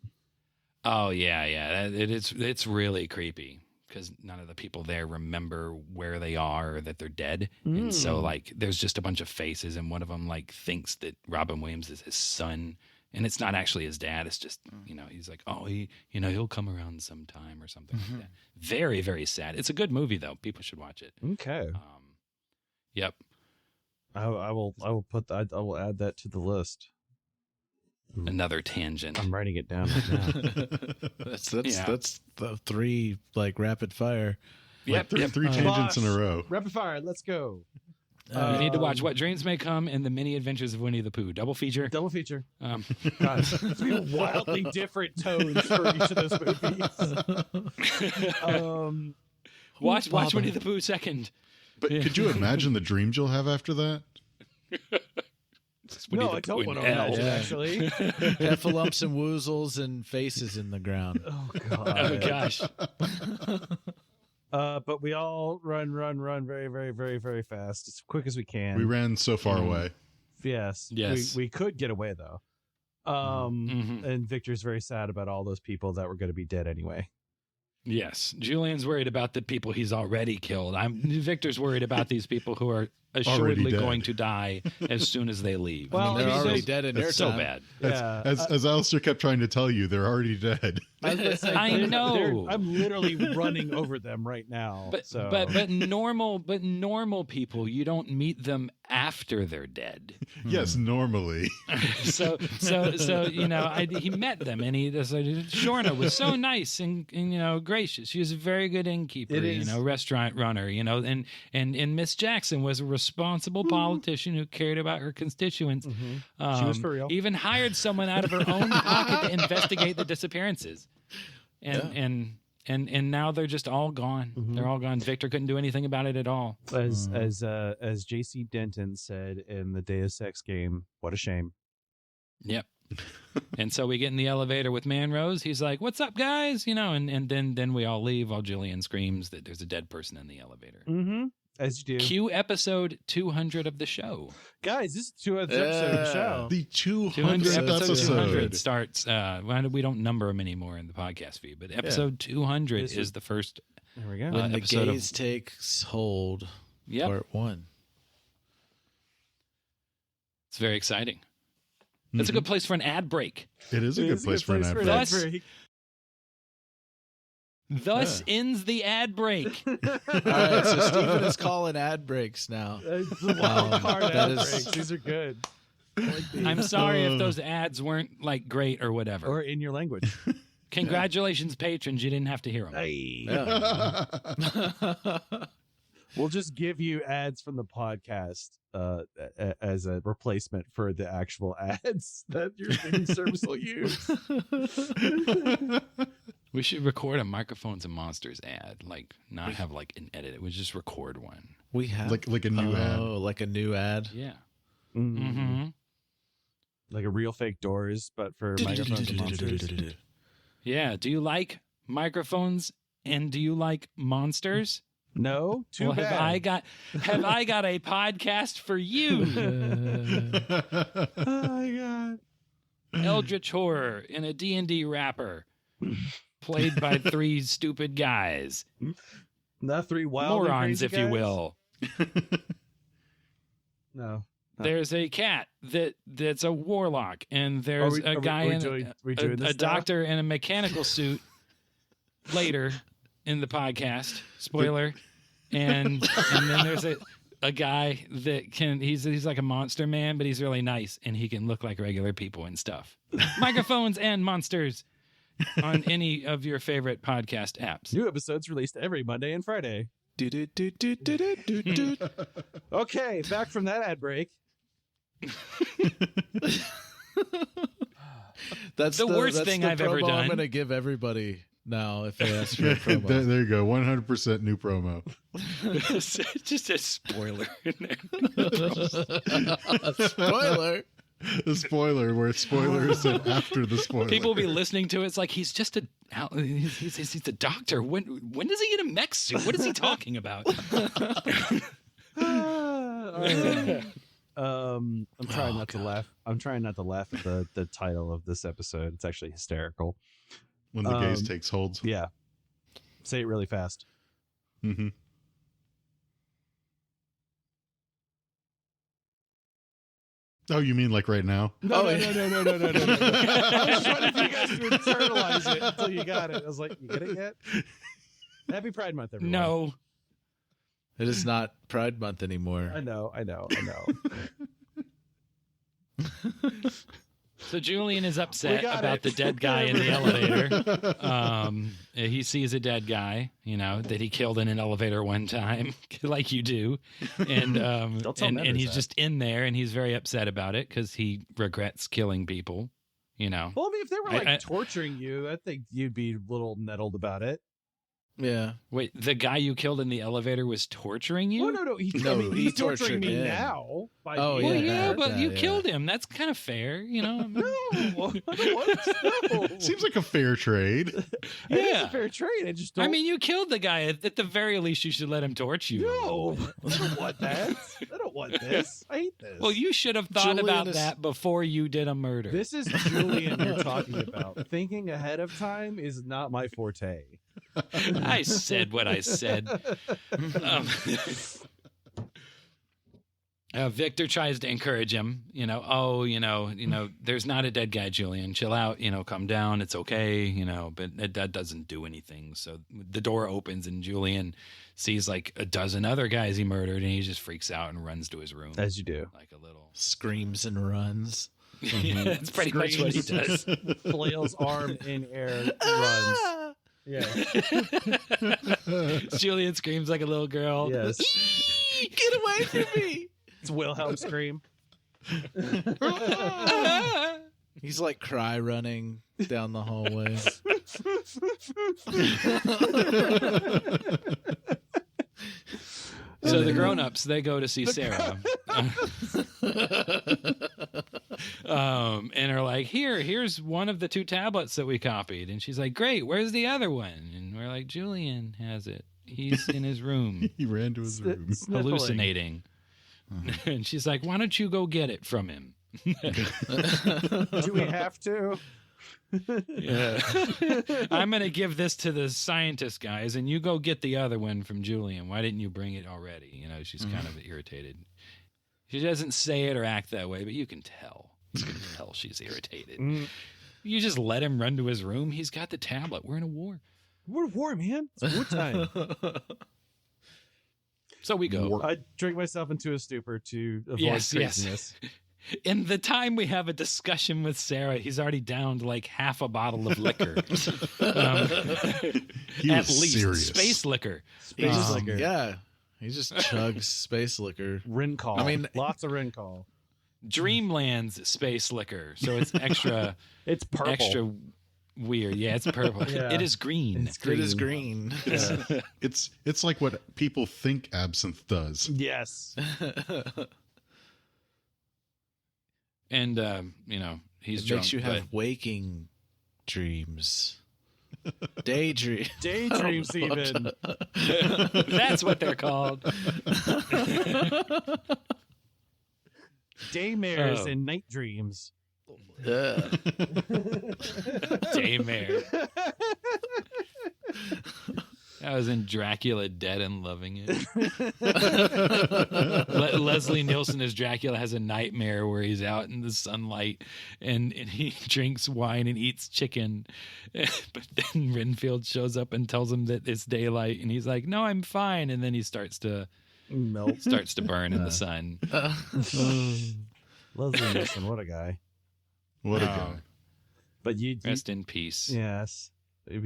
Oh yeah. It's really creepy because none of the people there remember where they are or that they're dead, and so like there's just a bunch of faces, and one of them like thinks that Robin Williams is his son. And it's not actually his dad. It's just, he's like, oh, he'll come around sometime or something like that. Very, very sad. It's a good movie, though. People should watch it. Okay. Yep. I will put that. I will add that to the list. Another tangent. I'm writing it down right now. That's the 3 like rapid fire. Yep. Three tangents in a row. Rapid fire. Let's go. You need to watch What Dreams May Come and The Many Adventures of Winnie the Pooh. Double feature. Double feature. Um, God, it's been wildly different tones for each of those movies. watch Winnie the Pooh second. But could you imagine the dreams you'll have after that? No, I don't want to imagine, actually. Heffalumps and woozles and faces in the ground. Oh, God. Oh, gosh. But we all run very, very, very, very fast, as quick as we can. We ran so far away. Yes. We could get away, though. And Victor's very sad about all those people that were going to be dead anyway. Yes. Julian's worried about the people he's already killed. Victor's worried about these people who are assuredly going to die as soon as they leave. Well, they're already dead in their so time. bad. Yeah. As Alistair kept trying to tell you, they're already dead. I know. I'm literally running over them right now. But normal people, you don't meet them after they're dead. Yes, normally. So he met them, and he decided Shorna was so nice and gracious. She was a very good innkeeper, restaurant runner, and Miss Jackson was a responsible politician who cared about her constituents. She was for real. Even hired someone out of her own pocket to investigate the disappearances. And now they're just all gone. They're all gone. Victor couldn't do anything about it at all. As J.C. Denton said in the Deus Ex game, what a shame. Yep. And so we get in the elevator with Manrose. He's like, "What's up, guys?" And then we all leave while Julian screams that there's a dead person in the elevator. As you do. Cue episode 200 of the show. Guys, this is 200th episode of the show. The 200 episode. starts. We don't number them anymore in the podcast feed, but episode 200 is the first. There we go. When the episode gaze takes hold. Yep. Part 1. It's very exciting. That's a good place for an ad break. It is a good place for an ad break. Thus ends the ad break. All right, so Stephen is calling ad breaks now. The wild card ad breaks. These are good. I'm sorry if those ads weren't like great or whatever. Or in your language. Congratulations, patrons. You didn't have to hear them. Hey. We'll just give you ads from the podcast as a replacement for the actual ads that your streaming service will use. We should record a Microphones and Monsters ad, like not have like an edit. We just record one. We have like a new ad. Oh, like a new ad. Yeah. Like a real fake doors, but for Microphones and Monsters. Yeah. Do you like microphones and do you like monsters? No, too bad. Have I got a podcast for you? Oh my god! Eldritch horror in a D&D wrapper, played by 3 stupid guys, Not 3 wild morons, if guys? you will. No. There's a cat that's a warlock, and there's a guy in a doctor in a mechanical suit. Later in the podcast, spoiler. And then there's a guy that he's like a monster man, but he's really nice and he can look like regular people and stuff. Microphones and monsters on any of your favorite podcast apps. New episodes released every Monday and Friday. Okay, back from that ad break. That's the worst thing I've ever done. I'm going to give everybody now if they ask for a promo. There you go. 100% new promo. Just a spoiler in there. Spoiler. The spoiler, where spoiler is said after the spoiler. People will be listening to it. It's like he's just he's a doctor. When does he get a mech suit? What is he talking about? I'm trying not to laugh. I'm trying not to laugh at the title of this episode. It's actually hysterical. When the gaze takes hold. Yeah. Say it really fast. Mm-hmm. Oh, you mean like right now? No. I was just wondering if you guys would internalize it until you got it. I was like, you get it yet? Happy Pride Month, everyone. No. It is not Pride Month anymore. I know. So Julian is upset about the dead guy in the elevator. He sees a dead guy, that he killed in an elevator one time, like you do. And and he's just in there, and he's very upset about it because he regrets killing people, Well, I mean, if they were torturing you, I think you'd be a little nettled about it. Yeah. Wait, the guy you killed in the elevator was torturing you? Oh, no. He's torturing me now. But you killed him. That's kind of fair, No, I don't want to. Seems like a fair trade. It is a fair trade. I just don't. I mean, you killed the guy. At the very least, you should let him torch you. No, I don't want that. I don't want this. I hate this. Well, you should have thought about that before you did a murder. This is Julian you're talking about. Thinking ahead of time is not my forte. I said what I said. Victor tries to encourage him, there's not a dead guy, Julian. Chill out, calm down. It's okay, but that doesn't do anything. So the door opens and Julian sees like a dozen other guys he murdered, and he just freaks out and runs to his room. As you do. Like a little screams and runs. Yeah, that's pretty much what he does. Flails arm in air, runs. Yeah. Julian screams like a little girl. Yes. Get away from me. It's Wilhelm scream. He's like cry running down the hallway. So the grown-ups, they go to see Sarah. And are like, here's one of the 2 tablets that we copied. And she's like, great, where's the other one? And we're like, Julian has it. He's in his room. He ran to his room. Hallucinating. And she's like, why don't you go get it from him? Do we have to? Yeah. I'm going to give this to the scientist guys, and you go get the other one from Julian. Why didn't you bring it already? She's kind of irritated. She doesn't say it or act that way, but you can tell. You can tell she's irritated. You just let him run to his room. He's got the tablet. We're in a war. We're war, man. It's wartime. So we go. I drink myself into a stupor to avoid craziness. Yes. In the time we have a discussion with Sarah, he's already downed like half a bottle of liquor. He at was least serious. Space liquor. Liquor. Yeah. He just chugs space liquor. Rincall. I mean, lots of Rincall. Dreamland's space liquor. So it's extra. It's purple. Extra weird. Yeah, it's purple. Yeah. It is green. It is green. Yeah. It's like what people think absinthe does. Yes. And he's It drunk. makes you have waking dreams. Daydreams even. That's what they're called. Daymares and night dreams. Daymare. I was in Dracula Dead and loving it. Leslie Nielsen as Dracula has a nightmare where he's out in the sunlight and he drinks wine and eats chicken. But then Renfield shows up and tells him that it's daylight. And he's like, no, I'm fine. And then he starts to Melt. Starts to burn in the sun. Leslie Nielsen, what a guy. What a guy. But you Rest in peace. yes. At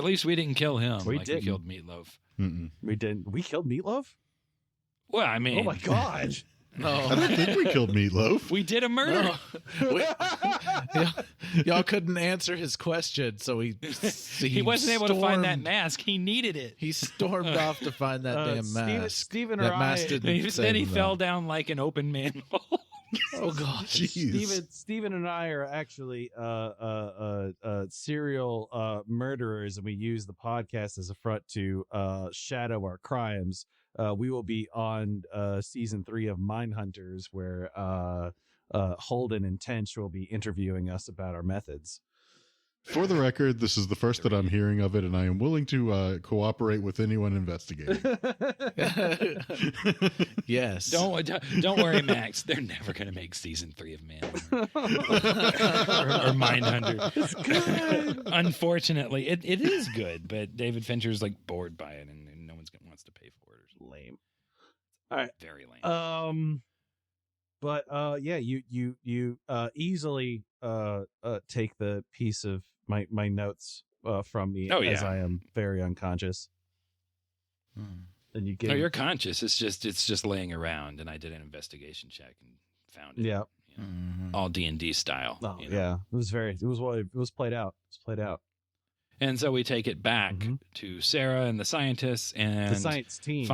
least we didn't kill him. We like didn't. We killed Meatloaf. Mm-mm. We didn't. We killed Meatloaf? Well, I mean, Oh my god. No. I don't think we killed Meatloaf. we did a murder. Y'all couldn't answer his question, so he wasn't able to find that stormed- mask. He needed it. He stormed off to find that damn mask. Steven or that I- mask didn't Then save he him, fell though. down like an open manhole. Oh god. Jeez. Steven and I are actually serial murderers, and we use the podcast as a front to shadow our crimes. We will be on season 3 of Mindhunters, where Holden and Tench will be interviewing us about our methods. For the record, this is the first that I'm hearing of it, and I am willing to cooperate with anyone investigating. Yes. Don't worry, Max. They're never going to make season 3 of Manhunter or Mindhunter. Unfortunately, it is good, but David Fincher's like bored by it, and no one wants to pay for it. Or something. Lame. All right. Very lame. But yeah, you easily take the piece of my notes from me as I am very unconscious. And you get No, you're conscious. It's just laying around, and I did an investigation check and found it. yeah. All D&D style. Oh, you know? yeah. It was played out. It's played out. And so we take it back Mhm. to Sarah and the scientists and The science team.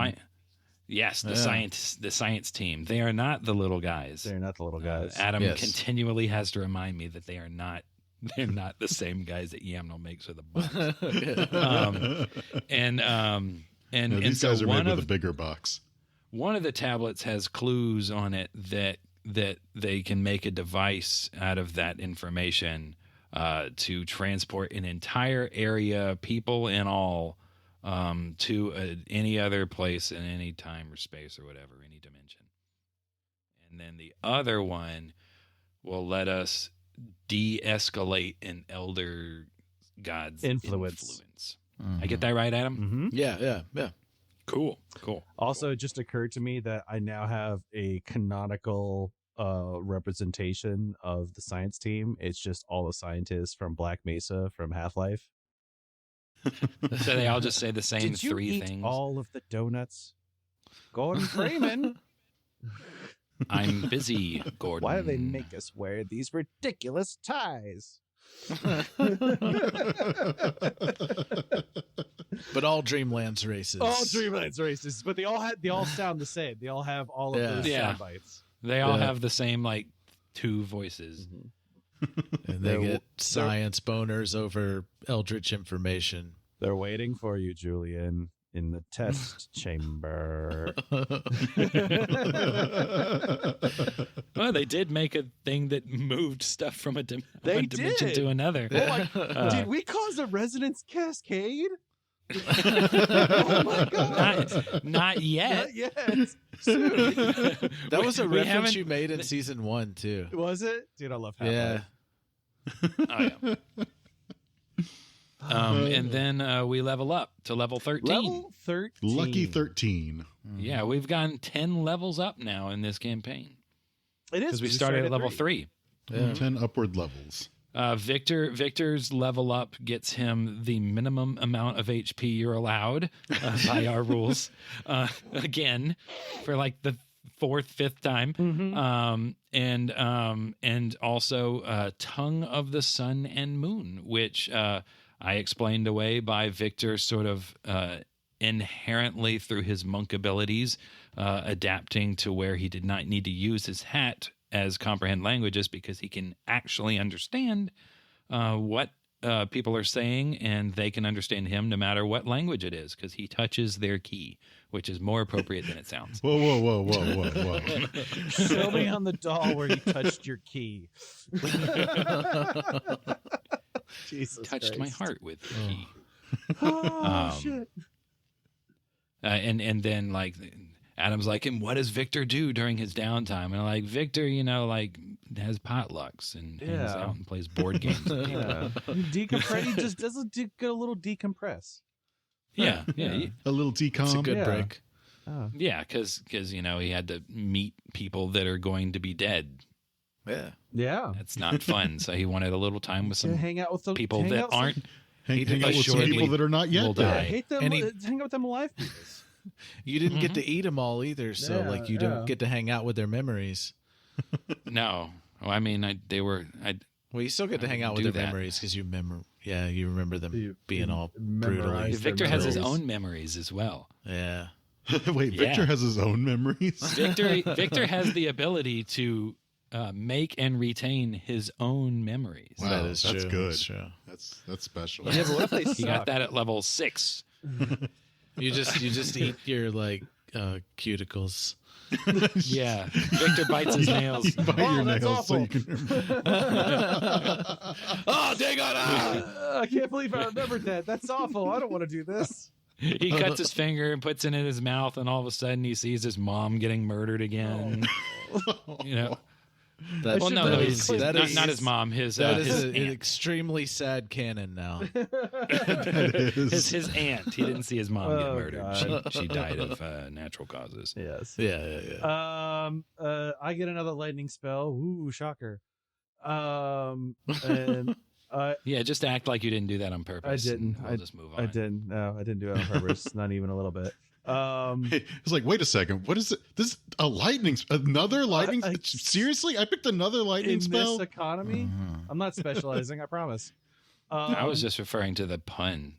Yes, the Yeah. science team. They are not the little guys. They're not the little guys. Adam Yes. continually has to remind me that they're not the same guys that Yamnel makes with a box. No, And these so guys are one made with of a bigger box. one of the tablets has clues on it that they can make a device out of that information to transport an entire area, people and all, to any other place in any time or space or whatever, any dimension. And then the other one will let us de-escalate an elder god's influence. I get that right, Adam? Mm-hmm. Yeah. Cool. Also, it just occurred to me that I now have a canonical representation of the science team. It's just all the scientists from Black Mesa from Half-Life. So they all just say the same Did you three eat things. all of the donuts? Gordon Freeman. I'm busy, Gordon. Why do they make us wear these ridiculous ties? But all Dreamlands races. All Dreamlands races, but they all sound the same. They all have all of those Yeah. sound bites. They all Yeah. have the same like two voices. And they They're- get science boners over eldritch information. They're waiting for you, Julian, in the test chamber. Well, they did make a thing that moved stuff from a They one dimension did. to another. Did we cause a resonance cascade? Oh my god! Not yet. Not yet. Soon. That was a We reference haven't- you made in season 1 too. Was it? Dude, I love Yeah. Half-Life. Oh, yeah. And then we level up to level 13. Level 13. Lucky 13. Yeah, we've gone 10 levels up now in this campaign It is because we started at level 3. Yeah. 10 upward levels. Victor's level up gets him the minimum amount of HP you're allowed by our rules. Again, for like the 4th, 5th time. And also Tongue of the Sun and Moon, which I explained away by Victor sort of inherently through his monk abilities, adapting to where he did not need to use his hat as comprehend languages because he can actually understand what people are saying, and they can understand him no matter what language it is because he touches their key, which is more appropriate than it sounds. Whoa. Show me on the doll where you touched your key. Jesus Touched my Christ. heart with the key. Oh, shit. And then like Adam's like, and what does Victor do during his downtime? And I'm like, Victor, like has potlucks and hangs out and plays board games. with people. Yeah. Decompress. He just does get a little decompress. Yeah. A little decom. It's a good Yeah. break. Oh. Yeah, because he had to meet people that are going to be dead. Yeah. Yeah. That's not fun. So he wanted a little time with some hang out with the people that aren't. Hang out with some assuredly people that are not yet will dead. I die. hate them. And Hang out with them alive people. You didn't get to eat them all either, so Yeah, like you don't get to hang out with their memories. No. Well, I mean, Well, you still get to hang out with do their that. memories because you remember them being all memorize brutally. their Victor has his memories. own memories as well. Yeah. Wait, Victor Yeah. has his own memories. Victor has the ability to make and retain his own memories. Wow, That is that's true. good. That's true. That's special. Yeah, but what if they He got suck? that at level 6. You just eat your like cuticles. Yeah. Victor bites his nails. You bite your that's nails so awful. you can remember. Oh, dang on! I can't believe I remembered that. That's awful. I don't want to do this. He cuts his finger and puts it in his mouth, and all of a sudden he sees his mom getting murdered again. That, Well, no, should no, really he's, clip not, these. not his mom. His that is his an aunt. extremely sad canon now. That is. His aunt. He didn't see his mom get Oh, murdered. God. She died of natural causes. Yes. Yeah. I get another lightning spell. Ooh, shocker. And Yeah, just act like you didn't do that on purpose. I didn't. and We'll just move on. I didn't. No, I didn't do it on purpose. Not even a little bit. It's like, wait a second. What is it? This a lightning? Another lightning? Seriously? I picked another lightning in spell. this economy, I'm not specializing. I promise. I was just referring to the pun.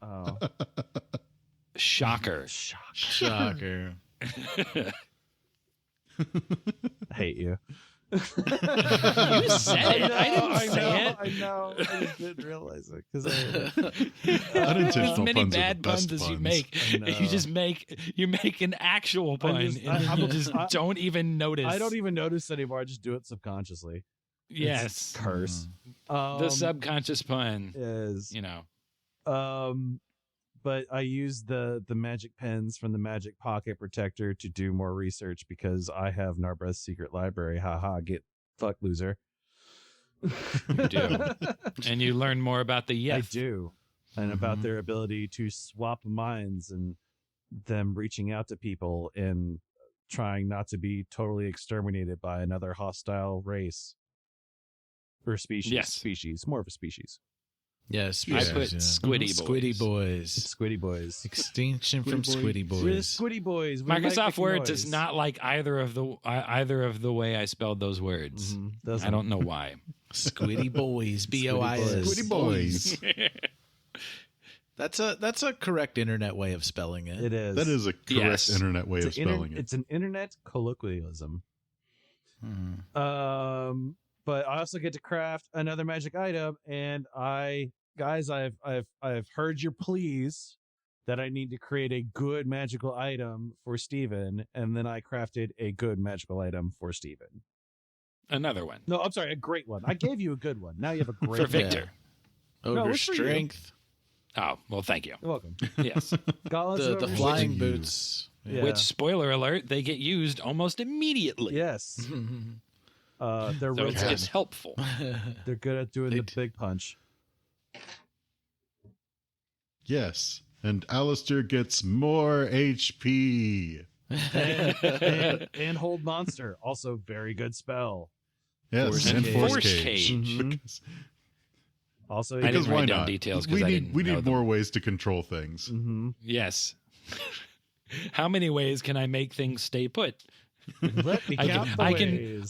Oh, Shocker. Shocker. I hate you. You said it. I didn't say it. I know. I just didn't realize it because Unintentional As many puns are the bad best puns as you puns. make, I know. you make an actual pun, just- and I'm you a- just don't even notice. I don't even notice anymore. I just do it subconsciously. Yes, It's curse. the subconscious pun. Is You know, but I use the magic pens from the magic pocket protector to do more research because I have Narbra's secret library. Haha, get fucked, loser. you do, and you learn more about the I Yeth. do, and about their ability to swap minds and them reaching out to people and trying not to be totally exterminated by another hostile race or species. Yes. Species, more of a species. Yes. I put Squiddy Squiddy Boys. Boys. Squiddy boys. Extinction from Squiddy We're Boys. Squiddy boys. We like Microsoft making Word noise. does not like either of the way I spelled those words. Doesn't. I don't know why. Squiddy Boys. B-O-I-S. Squiddy boys. That's a correct internet way of spelling it. It is. That is a correct Yes. internet way of It's spelling it. It's an internet colloquialism. Mhm. But I also get to craft another magic item, and I've heard your pleas that I need to create a good magical item for Steven, and then I crafted a good magical item for Steven. Another one No, I'm sorry, a great one. I gave you a good one. Now you have a great for one. Victor. No, Ogre it's for you. strength. Oh well, thank you. You're welcome. Yes. Gauntlets The of Ogre flying you. boots. Yeah. Which, spoiler alert, they get used almost immediately. Yes. They're So real it's, good. it's helpful. They're good at doing They the d- big punch. Yes. And Alistair gets more HP. and hold monster, also very good spell. Yes. Force and cage. force Force cage. cage. Mhm. Also, I Because didn't why write down not? details 'cause we I need didn't we know need them. more ways to control things. Mhm. Yes. How many ways can I make things stay put? Let me count the ways.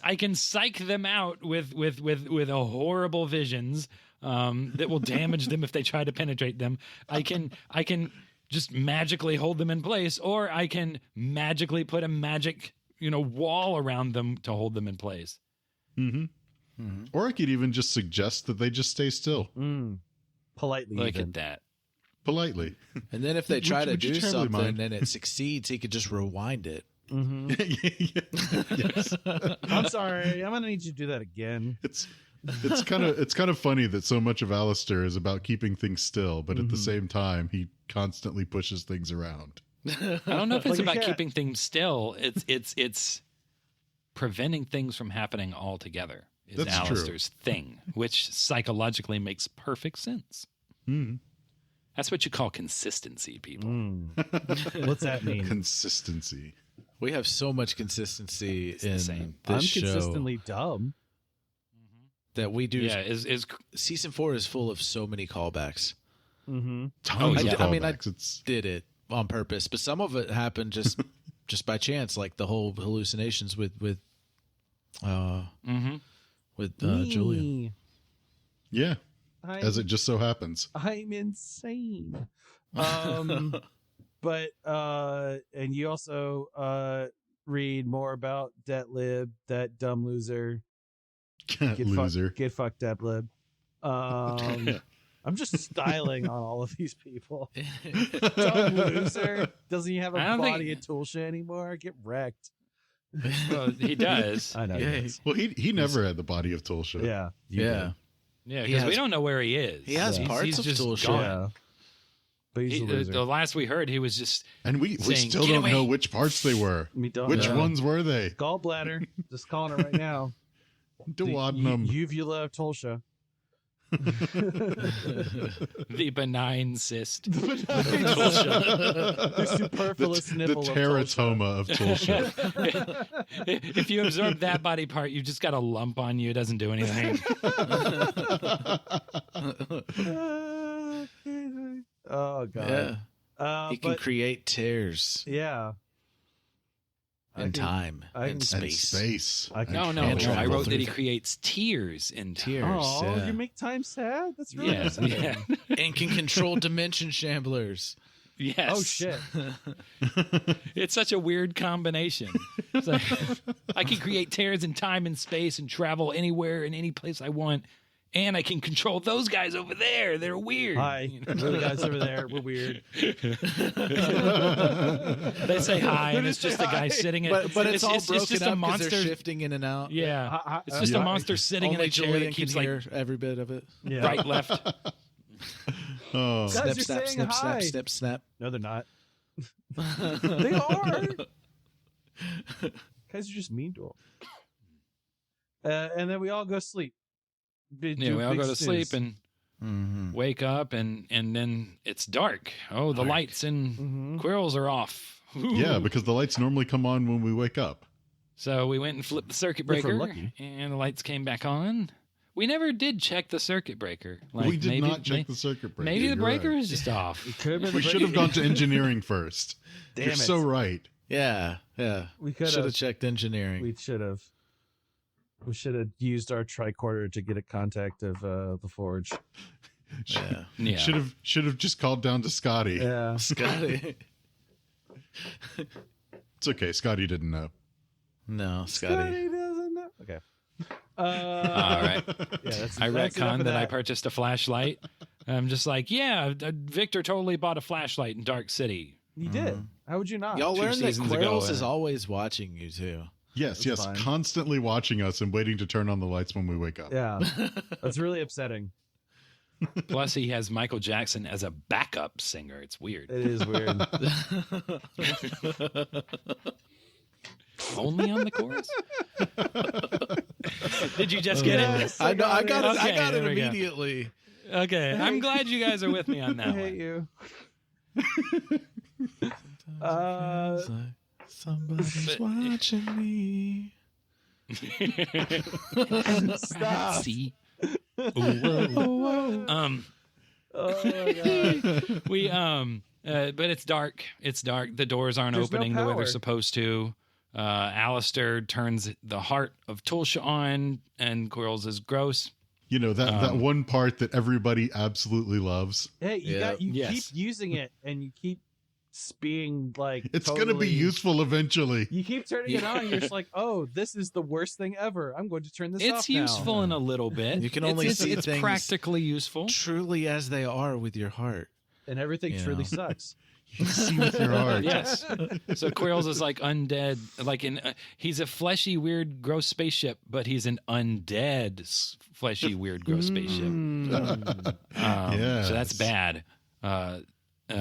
I can psych them out with a horrible visions that will damage them if they try to penetrate them. I can just magically hold them in place, or I can magically put a magic wall around them to hold them in place. Or I could even just suggest that they just stay still Politely, Look even. at that. politely. And then if they try to would you do terribly something mind? and it succeeds, he could just rewind it. Yes. I'm sorry. I'm gonna need you to do that again. It's kind of funny that so much of Alistair is about keeping things still, but at the same time he constantly pushes things around. I don't know if it's Like a about cat. keeping things still. It's preventing things from happening altogether. Is That's true. Alistair's thing, which psychologically makes perfect sense. That's what you call consistency, people. What's that mean? Consistency. We have so much consistency in this I'm show consistently dumb. that we do. Yeah, is Season 4 is full of so many callbacks. Mm-hmm. Tons of I mean, I callbacks. It's did it on purpose, but some of it happened just by chance, like the whole hallucinations with Julian. yeah, as it just so happens. I'm insane. But and you also read more about Detlib, that dumb loser. Loser. Get fucked, Detlib. I'm just styling on all of these people. Dumb loser. Doesn't he have a body of Tulsa anymore? Get wrecked. well, he does. I know. Yeah, he does. Well, he never had the body of Tulsa. Yeah. Yeah. Yeah, He because we has- don't know where he is. He has He's- parts he's of just Tulsa. gone. Yeah. But he's a loser. The last we heard, he was just And we saying, still "Get don't away." know which parts they were. We don't Which know. ones were they? Gallbladder. Just calling it right now. Duodenum. Uvula of Tulsa. the benign cyst. The superfluous nipple the of Tulsa. teratoma of Tulsa. If you absorb that body part, you've just got a lump on you. It doesn't do anything. Oh god. Yeah. He can But create tears yeah. in time I and can- And space. space. I can- No. And I travel wrote that through he time. creates tears in time. Tears. Oh, yeah. you make time sad? That's really Yeah, upsetting. yeah. And can control dimension shamblers. Yes. Oh shit. It's such a weird combination. It's like, I can create tears in time and space and travel anywhere in any place I want. And I can control those guys over there. They're weird. Hi. You know? We're the guys over there. We're weird. They say hi, and it's just a guy sitting at. But it's all broken just up a 'cause monster. they're shifting in and out. Yeah, it's just a monster sitting in Only a chair Julian that keeps can like hear every bit of it. Yeah. right, left. Oh, Guys, Snip, you're snap, saying snip, hi. snap, snip, snap. No, they're not. They are. Guys are just mean to them. And then we all go sleep. Yeah, we all go to sleep and wake up, and then it's dark. Oh, the lights in Quirrell's are off. Ooh. yeah, because the lights normally come on when we wake up. So we went and flipped the circuit If we're breaker, lucky. and the lights came back on. We never did check the circuit breaker. Like, we did maybe, not check the circuit breaker. Maybe the You're breaker right. is just off. We should have gone to engineering first. Damn You're it. so right. Yeah, yeah. We could Should have have. checked engineering. We should have. We should have used our tricorder to get a contact of the forge. Yeah. Yeah. Should have just called down to Scotty. Yeah. Scotty. It's okay. Scotty didn't know. No, Scotty. doesn't know. Okay. All right. Yeah, that's, I that's enough retconned of that I purchased a flashlight. I'm just like, yeah, Victor totally bought a flashlight in Dark City. You did. How would you not? Y'all 2 learned that seasons ago, Quirrell's is always watching you too. Yes, That's yes. fine. Constantly watching us and waiting to turn on the lights when we wake up. Yeah. That's really upsetting. Plus, he has Michael Jackson as a backup singer. It's weird. It is weird. Only on the chorus? Did you just get it? Yes, I know. I got it. I Okay, got it there we go. immediately. Okay. I'm glad you guys are with me on I that hate one. you. It's like somebody's watching me. Stop. See? Oh my god. We but it's dark. It's dark. The doors aren't There's no opening the way power. they're supposed to. Alistair turns the heart of Tulsa on, and Quirrell's is gross. You know, that one part that everybody absolutely loves. Hey, you Yes. keep using it and you keep being like It's going to be totally- useful eventually. You keep turning it on and you're just like, oh, this is the worst thing ever. I'm going to turn this off It's now. useful in a little bit. You can only see it's things practically useful. Truly as they are with your heart. And everything You truly know. sucks. You see with your heart. Yes. So Quirrell's is like undead, like he's a fleshy, weird, gross spaceship, but he's an undead, fleshy, weird, gross spaceship. So that's bad.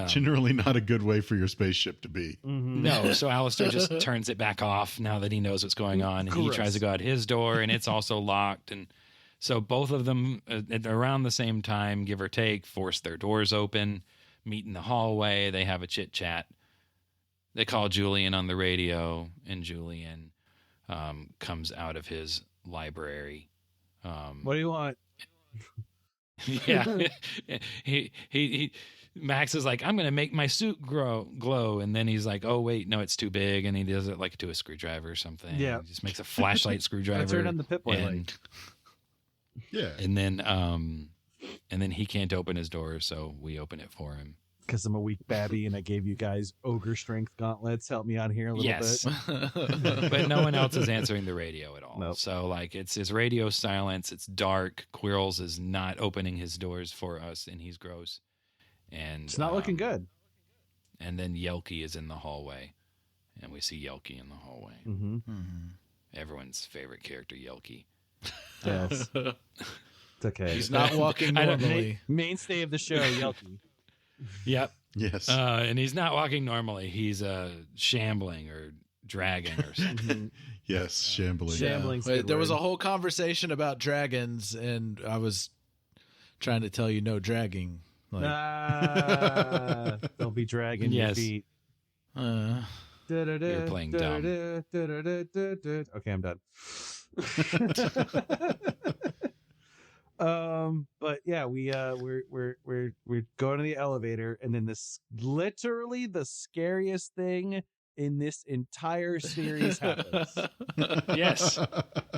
Generally not a good way for your spaceship to be. No, so Alistair just turns it back off now that he knows what's going on, and he Gross. tries to go out his door, and it's also locked, and so both of them at around the same time, give or take, force their doors open. meet in the hallway. They have a chit chat. They call Julian on the radio, and Julian comes out of his library. What do you want? Yeah, he Max is like, I'm gonna make my suit glow, and then he's like, oh wait, no, it's too big, and he does it like to a screwdriver or something. Yeah, he just makes a flashlight screwdriver. I turn on the Pip-Boy light. Yeah, and then he can't open his door, so we open it for him. Because I'm a weak babby, and I gave you guys ogre strength gauntlets. Help me out here a little bit. But no one else is answering the radio at all. Nope. So like it's radio silence. It's dark. Quirrells is not opening his doors for us, and he's gross. And It's not looking good. And then Yelky is in the hallway, and we see Yelky in the hallway. Mm-hmm. Everyone's favorite character, Yelky. Yes. It's okay. He's not walking normally. Mainstay of the show, Yelky. Yep. yes. And he's not walking normally. He's shambling or dragging or something. Yes, shambling. Shambling. Wait, there was a whole conversation about dragons, and I was trying to tell you no dragging. Like, They'll be dragging Yes. your feet. You're playing dumb. Okay, I'm done. But yeah, we're going to the elevator, and then this literally the scariest thing in this entire series happens. Yes.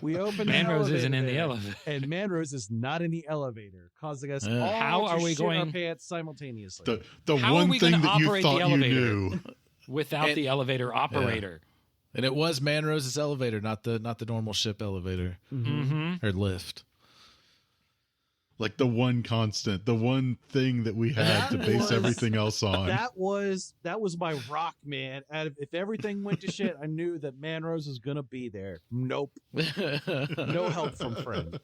We open Manrose the isn't in the elevator, elevator. and Manrose is not in the elevator, causing us all How to are we shit our going- pants simultaneously. The How are one we thing gonna that you operate the thought you elevator? knew. Without the elevator operator. and it was Manrose's elevator, not the normal ship elevator Mm-hmm. or lift. Like the one constant, the one thing that we had to base everything else on. That was my rock, man. If everything went to shit, I knew that Manrose was gonna be there. Nope, no help from friend.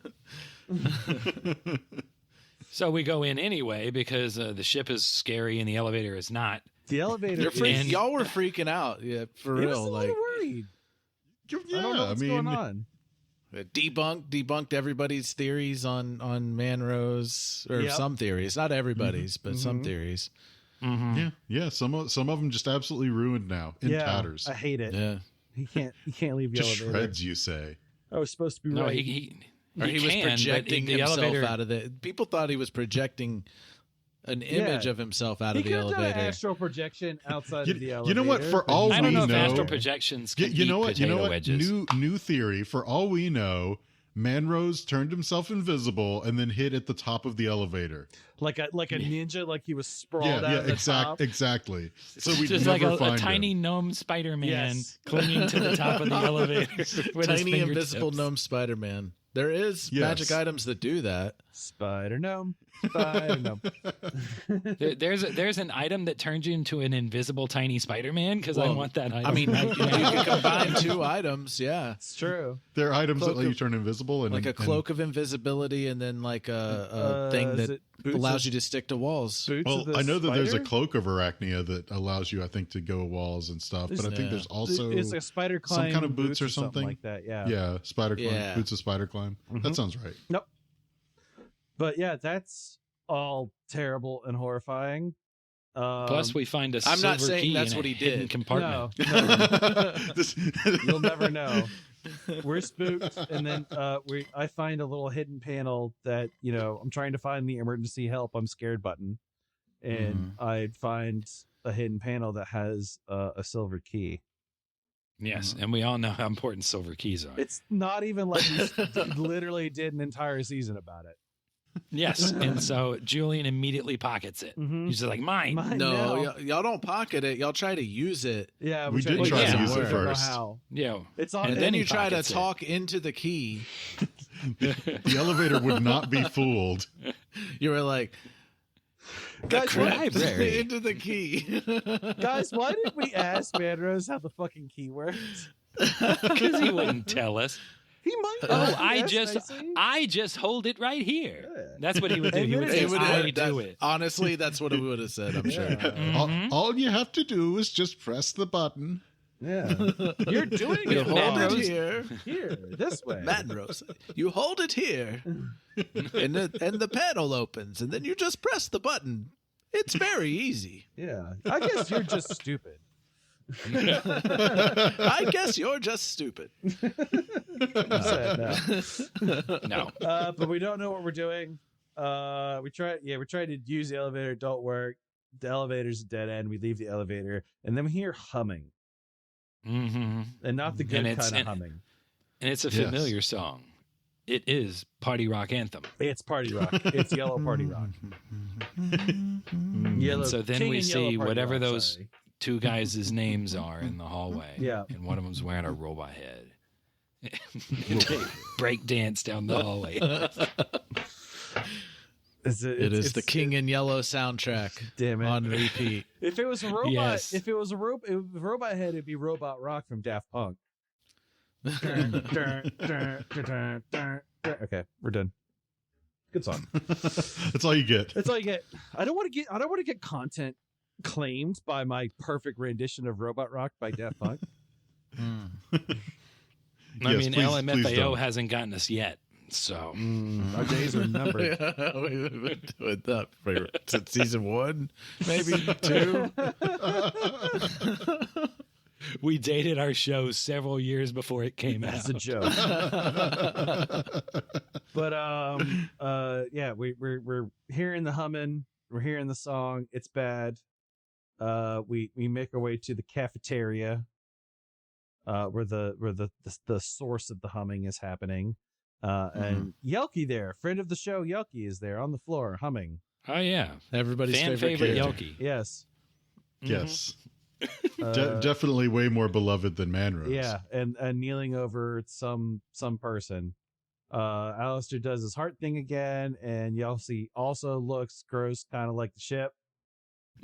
So we go in anyway because the ship is scary and the elevator is not. The elevator. And- Y'all were freaking out, yeah, for He was real. a Like little worried. Yeah, I don't know what's going on. debunked everybody's theories on Manrose, or Yep. some theories, not everybody's, but some theories. Mm-hmm. Yeah. Some of them just absolutely ruined now in tatters. I hate it. Yeah, He can't leave the Just elevator. shreds, you say. I was supposed to be No, right. he or he was can, but projecting the himself elevator, out of the. People thought he was projecting an image of himself out He of the could have done an elevator. astral projection outside of the elevator. You know what? For all I don't we know if know, astral projections can you know eat what? You potato know what? wedges. New theory. For all we know, Manrose turned himself invisible and then hid at the top of the elevator. like a ninja, like he was sprawled out of the top. Exactly. So we Just never like a find tiny him. gnome Spider-Man Yes. clinging to the top of the elevator with his Tiny invisible fingertips. gnome Spider-Man. There is Yes. magic items that do that. Spider gnome. Spider gnome. There's an item that turns you into an invisible tiny Spider-Man because I Well, want that item. I mean, you can combine two items, yeah. It's true. There are items that Cloak let you of- turn invisible and Like a cloak of invisibility, and then like a thing is that it boots allows of- you to stick to walls. Boots Well, of the I know that there's a spider? cloak of arachnia that allows you, I think, to go walls and stuff. But I think Yeah. there's also it's a spider climb, some kind of boots or something something like that. Yeah. yeah, spider climb, Yeah. boots of spider climb. That sounds right. Nope. But yeah, that's all terrible and horrifying. Plus, we find a I'm not silver saying key that's in what a he hidden did. compartment. This- You'll never know. We're spooked, and then I find a little hidden panel that I'm trying to find the emergency help. I'm scared button, and I find a hidden panel that has a silver key. Yes, and we all know how important silver keys are. It's not even like we literally did an entire season about it. Yes, and so Julian immediately pockets it. Mhm. He's just like, mine. No, y'all don't pocket it. Y'all try to use it. Yeah, We did try to use it I don't know first. how. Yeah. It's on. And And then he you try to pockets it. talk into the key. the elevator would not be fooled. You were like, Guys, library. into the key. Guys, why did we ask Manrose how the fucking key worked? Because he wouldn't tell us. He might. Oh, Yes, I just hold it right here. That's what he would do. And He would then say, it would- I do it. Honestly, that's what it would have said, I'm sure. All you have to do is just press the button. Yeah. You're doing You it, hold it Manrose. here. Here, this way. Manrose. You hold it here. And the panel opens, and then you just press the button. It's very easy. Yeah, I guess you're just stupid. I guess you're just stupid. No. But we don't know what we're doing. We tried to use the elevator. It don't work. The elevator's a dead end. We leave the elevator, and then we hear humming, and not the good kind of humming. And it's a familiar song. It is Party Rock Anthem. It's Party Rock. It's Yellow Party Rock. Yellow. So then King we and Yellow see Party whatever Rock, those sorry. two guys' names are in the hallway. Yeah. And one of them's wearing a robot head. And they break dance down the hallway. It is the King in Yellow soundtrack. Damn it. On repeat. If it was a robot, Yes. if it was a robot head, it'd be Robot Rock from Daft Punk. Okay, we're done. Good song. That's all you get. That's all you get. I don't want to get content claimed by my perfect rendition of Robot Rock by Daft Punk. I Yes, mean, please LMFAO don't. hasn't gotten us yet. So Our days are numbered. We've been doing that since season 1, maybe 2. we dated our show several years before it came That's out. a joke. But yeah, we're hearing the humming, we're hearing the song. It's bad. We make our way to the cafeteria, where the source of the humming is happening. And Yelky there, friend of the show, Yelky is there on the floor humming. Oh yeah, Everybody's fan favorite favorite character. Yelky. Yes. Yes. Definitely way more beloved than Manrose. Yeah, and kneeling over some person. Alistair does his heart thing again, and Yelky also looks gross, kind of like the ship.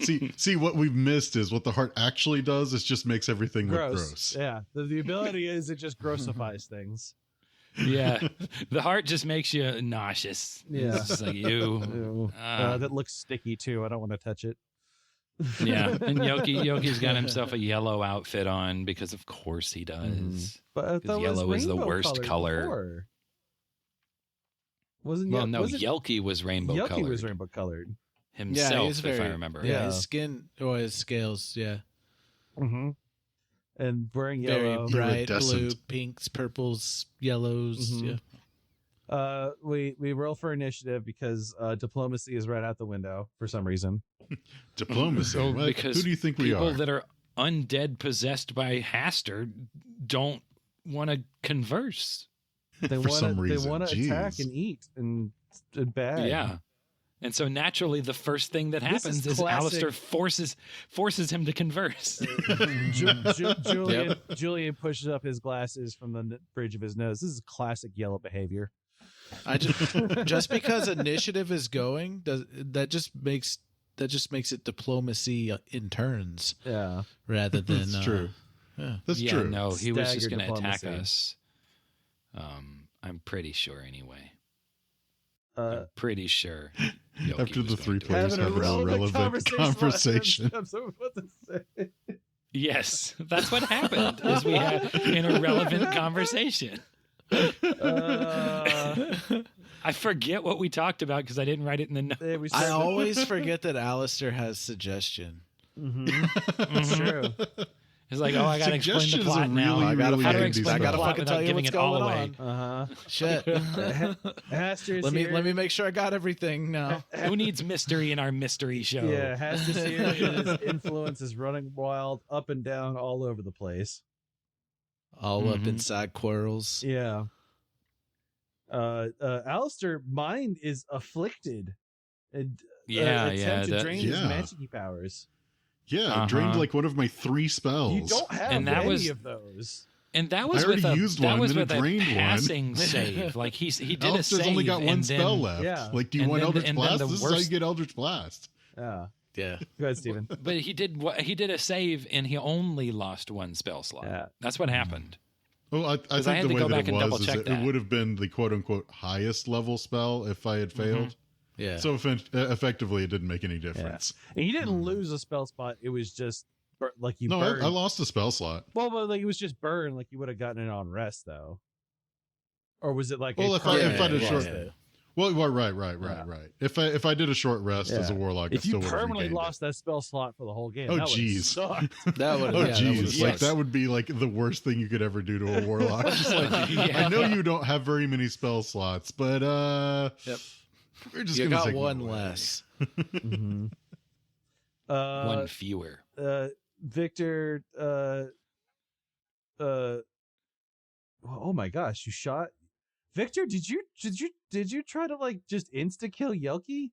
See what we've missed is what the heart actually does is just makes everything look gross. Yeah, the ability is it just grossifies things. Yeah, the heart just makes you nauseous. Yeah. It's just like you. Ew. That looks sticky too. I don't want to touch it. Yeah, and Yoki's got himself a yellow outfit on because of course he does. But I thought Because it was yellow is the rainbow worst colored color. before. Wasn't Well, Ye- no, was it- Yelky was rainbow Yelky colored was rainbow colored. himself, he's if I remember. Yeah, Yeah. his skin or his scales, yeah. Mm-hmm. And wearing Very yellow. bright blue, Iridescent. pinks, purples, yellows. Mhm. Yeah. We roll for initiative because diplomacy is right out the window for some reason. Diplomacy. Oh, What? because Who do you think we people are? that are undead possessed by Haster don't want to converse. They For some They reason. want to attack Jeez. and eat and bad. Yeah. And so naturally, the first thing that This is happens is classic- Alistair forces him to converse. Julian pushes up his glasses from the bridge of his nose. This is classic yellow behavior. I just because initiative is going that just makes it diplomacy in turns Yeah. rather than That's true. Yeah. That's yeah, true. no, he was just Staggered going to attack diplomacy. us. I'm pretty sure anday. Uh, I'm pretty sure. Yoki After was the going three to- players having have an irrelevant conversation. I'm so about to say. Yes, that's what happened. Is we had an irrelevant conversation. I forget what we talked about because I didn't write it in the notes. I always forget that Alistair has suggestion. It's true. It's like, oh, I gotta explain the Suggestions plot are now. really, I gotta really how to handy explain I the gotta stuff. plot fucking without tell you giving what's it all going away. on. Uh-huh. Shit. Haster's let here. me make sure I got everything now. Who needs mystery in our mystery show? Yeah, Haster's here. And his influence is running wild up and down all over the place. All up Mhm. inside quarrels. Yeah. Alistair mind is afflicted and attempt to drain his Yeah. magic powers. Yeah, drained Uh-huh. like one of my 3 spells. You don't have And that any was- of those. And that was I already with a used that one, was then with it a drained one. passing save. Like he did a Alistair's save only got one and spell then, left. Yeah. Like, do you And want then- Eldritch and then Blast? the This is how you worst- get Eldritch Blast. Yeah. Yeah. Go ahead, Steven. But he did a save and he only lost 1 spell slot. Yeah. That's what happened. Well, I 'Cause I think had the to way go that back it and was is double-check it that. would have been the quote-unquote highest level spell if I had failed. Yeah. So effectively, it didn't make any difference. And he didn't lose a spell spot. It was just like you No, burned. I lost a spell slot. Well, but like it was just burned. Like you would have gotten it on rest, though. Or was it like Well, a if I'd permanent have loss short- thing? Well, right. If I did a short rest as a warlock, if I still you would have permanently regained lost that spell slot for the whole game, Oh, that would've jeez. sucked. That would. Oh, yeah, geez. That That would be like the worst thing you could ever do to a warlock. Just like, Yeah. I know you don't have very many spell slots, but Yep. we're just You gonna got take one away. less. Mm-hmm. One fewer. Victor. Oh my gosh! You shot Victor. Did you try to like just insta kill Yelki?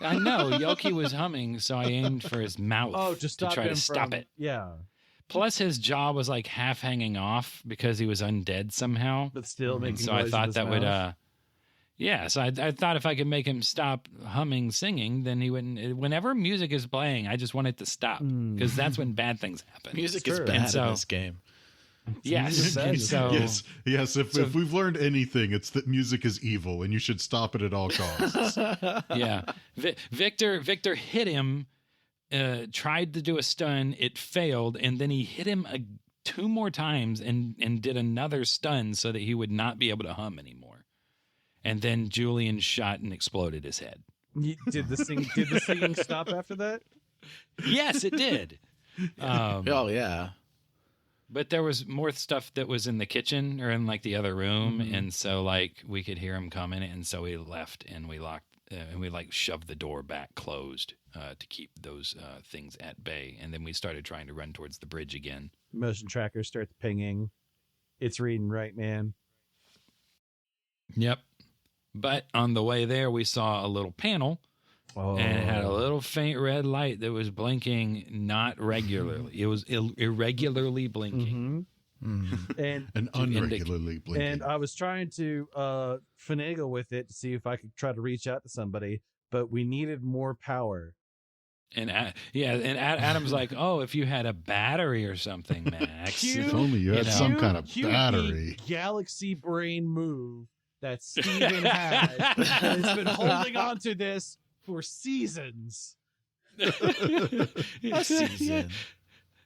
I know Yoki was humming, so I aimed for his mouth Oh, to stop try him to stop from- it. Yeah, Plus, his jaw was like half hanging off because he was undead somehow. but still making. And so I noise thought with that his would, mouth. yeah. So I thought if I could make him stop humming, singing, then he wouldn't. Whenever music is playing, I just want it to stop because that's when bad things happen. Music It's is true. bad And so- in this game. Yes. Music is bad. So Yes. If we've learned anything, it's that music is evil, and you should stop it at all costs. yeah, Victor hit him. Tried to do a stun, it failed, and then he hit him 2 more times and did another stun so that he would not be able to hum anymore. And then Julian shot and exploded his head. Did the singing stop after that? Yes, it did. Oh yeah. But there was more stuff that was in the kitchen or in like the other room, Mm-hmm. and so like we could hear him coming, and so we left and we locked and we like shoved the door back closed to keep those things at bay, and then we started trying to run towards the bridge again. Motion tracker starts pinging. It's reading right, man. Yep. But on the way there, we saw a little panel, Oh, and it had a little faint red light that was blinking not regularly. It was irregularly blinking. and And unregularly blinking. and I was trying to finagle with it to see if I could try to reach out to somebody, but we needed more power. And Adam's like, "Oh, if you had a battery or something, Max." Cute. If only you had know. some kind of Cue the battery. galaxy brain move that Steven has, and has been holding on to this for seasons. A season.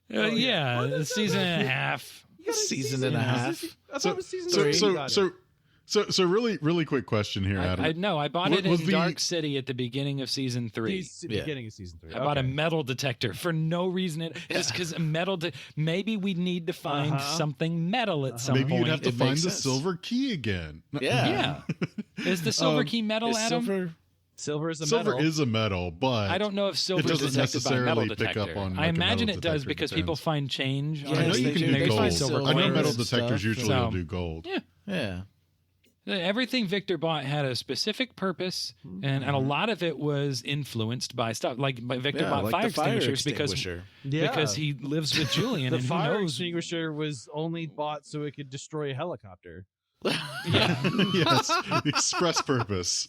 Yeah, What a is season that? and a half. You got Season and a half. I thought it was season So three. so You got so it. so really quick question here, Adam. I bought it Was in the- Dark City at the beginning of season 3. The Yeah. beginning of season 3. I bought a Okay. metal detector for no reason. Just because maybe we need to find something metal at some Maybe point. you'd have to It find makes the sense. silver key again. Yeah. Yeah. Is the silver key metal, Is Adam? Silver is a Silver metal. is a metal, but I don't know if silver is doesn't detected by a metal necessarily pick detector. up on, I like, a imagine metal it does detector, because depends. people find change. on I know it. you can do They gold. find I silver know I know coins. metal and detectors stuff, usually so- will do gold. Yeah. Yeah. Everything Victor bought had a specific purpose, and a lot of it was influenced by stuff. Like Victor Yeah, bought like fire the fire extinguishers extinguisher. because he lives with Julian, The and who fire knows? extinguisher was only bought so it could destroy a helicopter. Yeah. Yes, express purpose.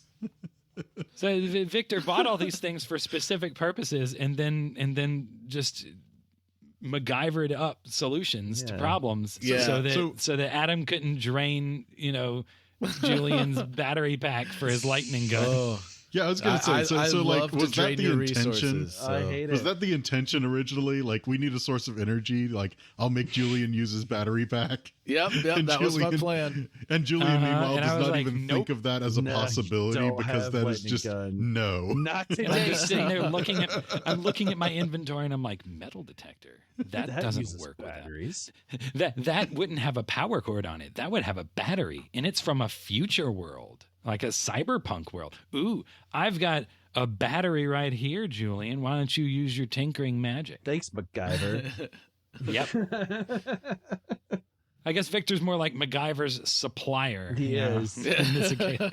So Victor bought all these things for specific purposes, and then just MacGyvered up solutions to Yeah. problems, Yeah. so that Adam couldn't drain Julian's battery pack for his lightning gun. Oh, Yeah, I was gonna say. So I like, love to was that drain the your intention? resources. I so- hate Was it. that the intention originally? Like, we need a source of energy. Like, I'll make Julian use his battery pack. Yep, And that was my Julian- plan. And Julian, meanwhile, and I does was not like, even nope. think of that as a No, you possibility don't because have that is lightning just gun. no. Not And I'm today. just sitting there I'm looking at my inventory, and I'm like, metal detector. That doesn't uses work with that. batteries. That wouldn't have a power cord on it. That would have a battery, and it's from a future world, like a cyberpunk world. Ooh, I've got a battery right here, Julian. Why don't you use your tinkering magic? Thanks, MacGyver. Yep. I guess Victor's more like MacGyver's supplier. He you know, is. in this occasion.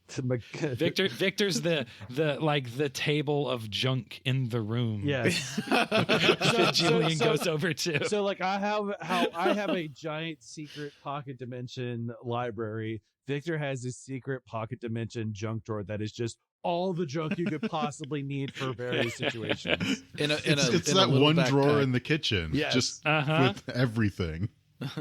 Victor's the table of junk in the room. Yes. that Julian goes over to. So like I have a giant secret pocket dimension library. Victor has his secret pocket dimension junk drawer that is just all the junk you could possibly need for various situations. It's that one drawer in the kitchen, Yes. just Uh-huh. with everything.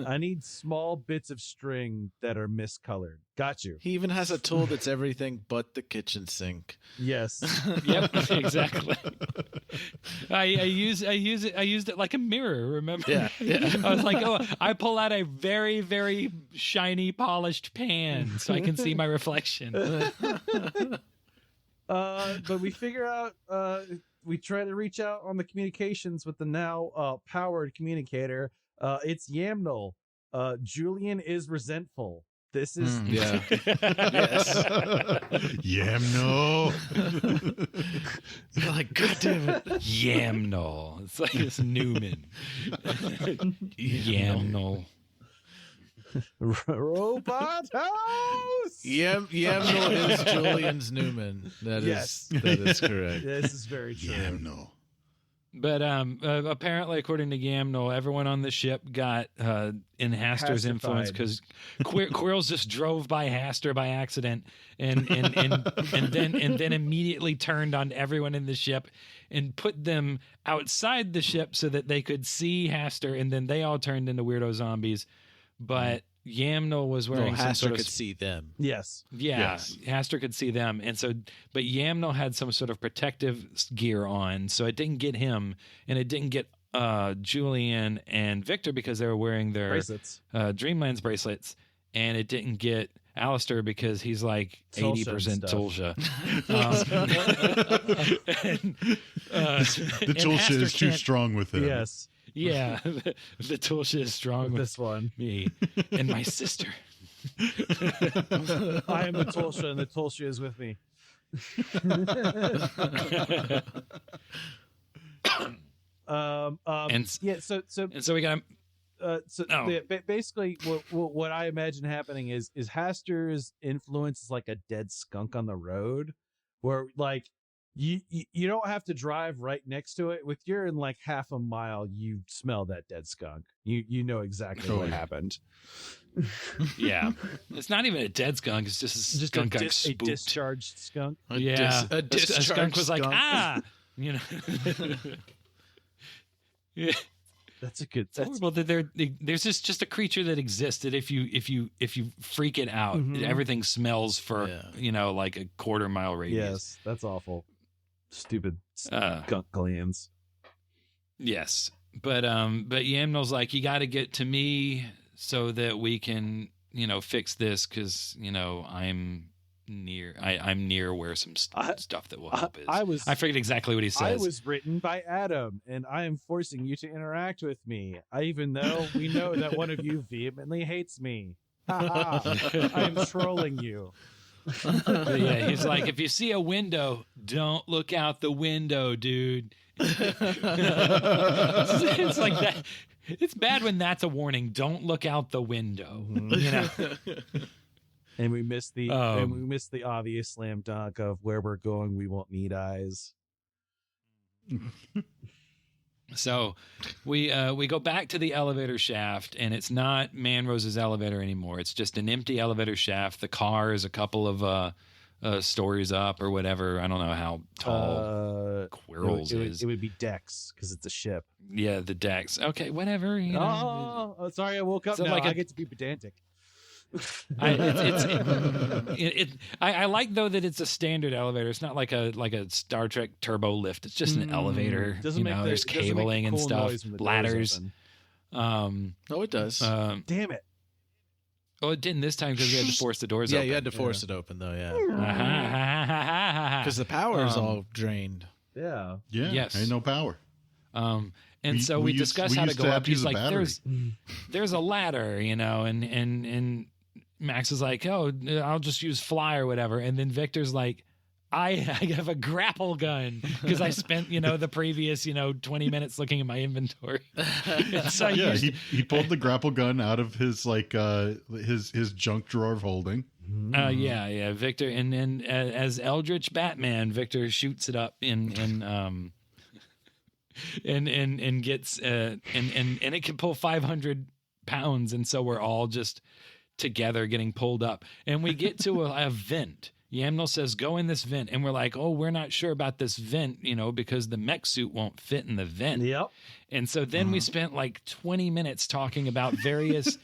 I need small bits of string that are miscolored. Got you. He even has a tool that's everything but the kitchen sink. Yes. Yep, exactly. I used it like a mirror, remember? Yeah. I was like, oh, I pull out a very, very shiny, polished pan so I can see my reflection. But we figure out, we try to reach out on the communications with the now powered communicator. It's Yamnul. Julian is resentful. This is Yeah. Yes. Yamno. You're like, God damn it. Yamnol. It's like it's Newman. Yamnol. Robot House. Yamnul is Julian's Newman. That is correct. This is very true. Yamno. But apparently, according to Yamnol, everyone on the ship got in Hastur's influence because Quirrell's just drove by Hastur by accident, and then immediately turned on everyone in the ship and put them outside the ship so that they could see Hastur, and then they all turned into weirdo zombies. But Yamnol was wearing some Hastur sort of could see them. Yes. yeah, Yes. Hastur could see them, and so, but Yamnol had some sort of protective gear on, so it didn't get him, and it didn't get Julian and Victor because they were wearing their Bracelets. Dreamlands bracelets, and it didn't get Alistair because he's like Tulsa 80% stuff. Tulsa. The Tulsa is too strong with him. Yes. Yeah, the Tulsa is strong with This one. me and my sister. I am the Tulsa, and the Tulsa is with me. And Yeah. So so we got basically, what I imagine happening is Hastur's influence is like a dead skunk on the road, where like you don't have to drive right next to it. With you're in like half a mile, you smell that dead skunk. You know exactly what happened. yeah, it's not even a dead skunk. It's just a skunk got a spooked. discharged skunk. A A discharged skunk was like, skunk. you know. Yeah, That's a good. it's horrible that there's just a creature that exists that if you freak it out, Mhm. everything smells for Yeah. like a quarter-mile radius. Yes, that's awful. Stupid Uh, skunk glands. yes, but Yamnol's like, you got to get to me so that we can fix this because I'm near where some stuff that will help is. I forget exactly what he says. I was written by Adam, and I am forcing you to interact with me, even though we know that one of you vehemently hates me. Ha ha. I am trolling you. But yeah, he's like, if you see a window, don't look out the window, dude. It's like that. It's bad when that's a warning. Don't look out the window. And we missed the obvious slam dunk of where we're going. We won't need eyes. So we go back to the elevator shaft, and it's not Manrose's elevator anymore. It's just an empty elevator shaft. The car is a couple of stories up or whatever. I don't know how tall Quirrell's is. It would be decks because it's a ship. Yeah, the decks. Okay, whatever. Oh, sorry, I woke up So now. like I get to be pedantic. I like though that it's a standard elevator. It's not like a Star Trek turbo lift. It's just an elevator. There's cabling and stuff, ladders. Oh, it does. Damn it! Oh, it didn't this time because we had to force the doors open. You had to force it open though. Yeah, Because the power is all drained. Yeah. Yeah. Yes. Ain't no power. And so we discussed how to go up. He's like, battery. there's a ladder, and Max is like, oh, I'll just use fly or whatever. And then Victor's like, I have a grapple gun because I spent, the previous, 20 minutes looking at my inventory. So he pulled the grapple gun out of his his junk drawer of holding. Yeah. Victor, and then as Eldritch Batman, Victor shoots it up and gets and it can pull 500 pounds, and so we're all just together getting pulled up, and we get to a vent. Yamnol says, go in this vent, and we're like, oh, we're not sure about this vent, because the mech suit won't fit in the vent. Yep. And so then we spent like 20 minutes talking about various,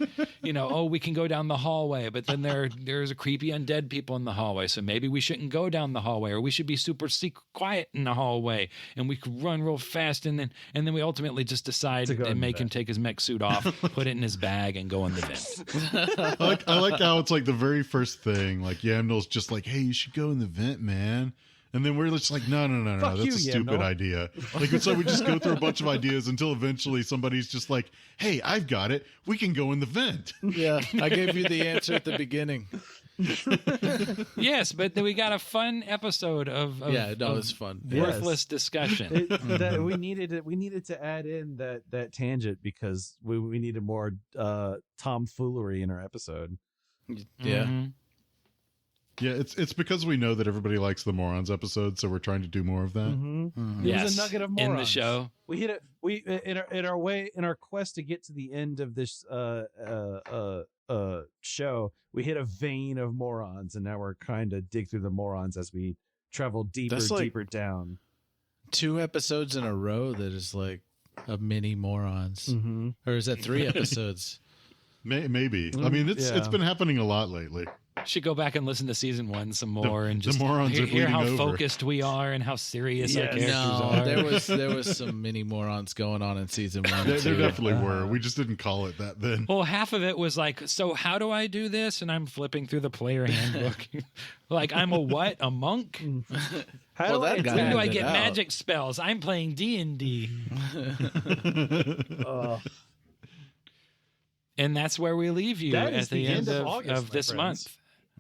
we can go down the hallway, but then there's a creepy undead people in the hallway. So maybe we shouldn't go down the hallway, or we should be super quiet in the hallway, and we could run real fast. And then we ultimately just decide to make him take his mech suit off, put it in his bag, and go in the vent. I like how it's like the very first thing, like Yamnil's just like, hey, you should go in the vent, man. And then we're just like, no, that's a stupid idea. Like, it's like we just go through a bunch of ideas until eventually somebody's just like, hey, I've got it. We can go in the vent. Yeah, I gave you the answer at the beginning. Yes, but then we got a fun episod of it's fun. Worthless discussion. We needed to add in that tangent because we needed more tomfoolery in our episode. Yeah. Mm-hmm. Yeah, it's because we know that everybody likes the Morons episode, so we're trying to do more of that. Mm-hmm. Yes, it was a nugget of Morons in the show. We hit it. We in our quest to get to the end of this show, we hit a vein of Morons, and now we're kind of dig through the Morons as we travel deeper down. 2 episodes in a row that is like a mini Morons, or is that 3 episodes? Maybe. I mean, it's been happening a lot lately. Should go back and listen to season 1 some more and just the Morons hear how over. focused we are and how serious our characters are. There was some mini Morons going on in season 1. There definitely were. We just didn't call it that then. Well, half of it was like, so how do I do this? And I'm flipping through the player handbook. Like, I'm a what? A monk? When do I get magic spells? I'm playing D&D. And that's where we leave you at the end of August, of this month.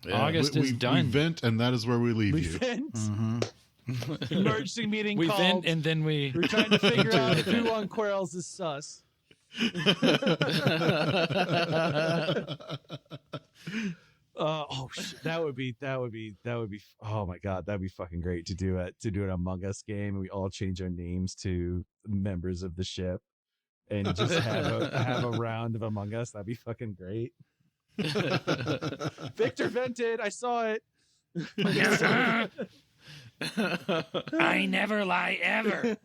Yeah. August is done. We vent, and that is where we leave you. Vent. Emergency meeting. We called. vent, and then we're trying to figure out who on Quarles is sus. That would be. Oh my god, that'd be fucking great to do an Among Us game, and we all change our names to members of the ship, and just have a round of Among Us. That'd be fucking great. Victor vented. I saw it. I never lie ever.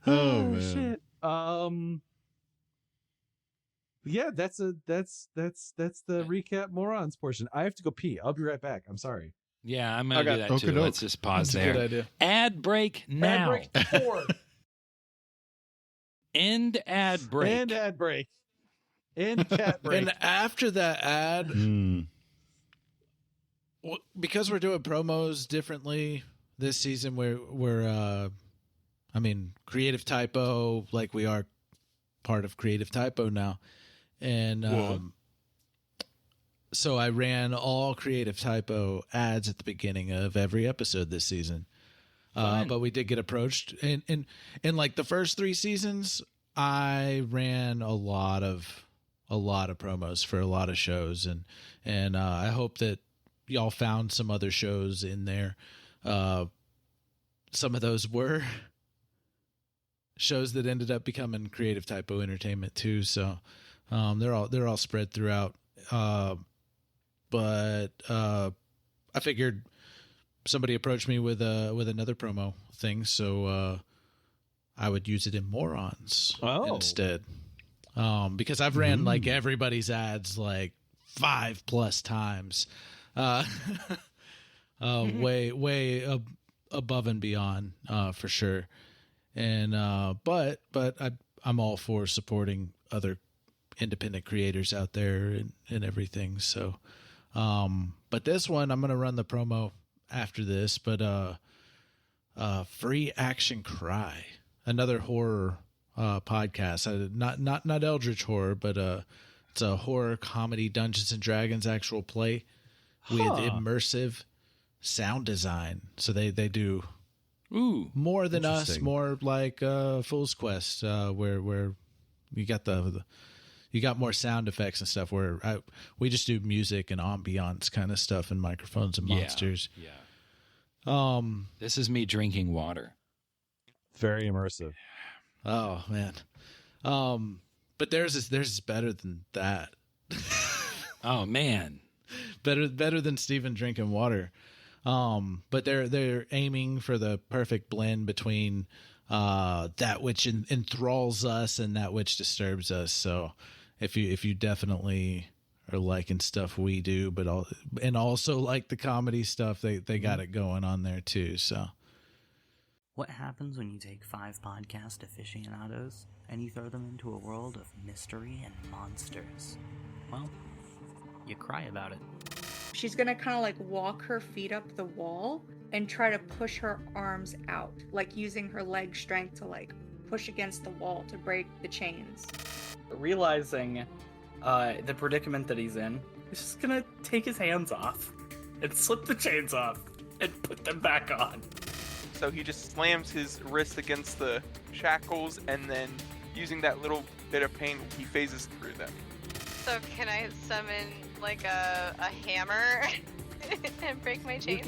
Oh man. Shit. Yeah, that's the recap Morons portion. I have to go pee. I'll be right back. I'm sorry. Yeah, I'm gonna do that too. Okey-doke. Let's just pause That's there. a good idea. Ad break now. Ad break 4. End ad break. End ad break. End cat break. And after that ad, because we're doing promos differently this season, we're Creative Typo, like we are part of Creative Typo now, and so I ran all Creative Typo ads at the beginning of every episode this season. But we did get approached, and like the first 3 seasons, I ran a lot of promos for a lot of shows, and I hope that y'all found some other shows in there. Some of those were shows that ended up becoming Creative Typo Entertainment too. So they're all spread throughout. But I figured somebody approached me with another promo thing, so I would use it in Morons instead. Because I've ran like everybody's ads like 5+ times, way above and beyond, for sure. And but I'm all for supporting other independent creators out there and everything. So, but this one I'm gonna run the promo after this. But Free Action Cry, another horror podcast. Not Eldritch horror, but it's a horror comedy Dungeons and Dragons actual play with immersive sound design. So they do more than us, more like Fool's Quest, where you got you got more sound effects and stuff. Where we just do music and ambiance kind of stuff and microphones and monsters. Yeah. This is me drinking water. Very immersive. Oh man. But theirs is better than that. Oh man. Better than Steven drinking water. But they're aiming for the perfect blend between that which enthralls us and that which disturbs us. So if you definitely are liking stuff we do, but also like the comedy stuff, they got it going on there too. So what happens when you take 5 podcast aficionados and you throw them into a world of mystery and monsters? Well, you cry about it. She's gonna kind of like walk her feet up the wall and try to push her arms out, like using her leg strength to like push against the wall to break the chains. Realizing the predicament that he's in, he's just gonna take his hands off and slip the chains off and put them back on. So he just slams his wrist against the shackles, and then using that little bit of pain, he phases through them. So can I summon like a hammer and break my chains?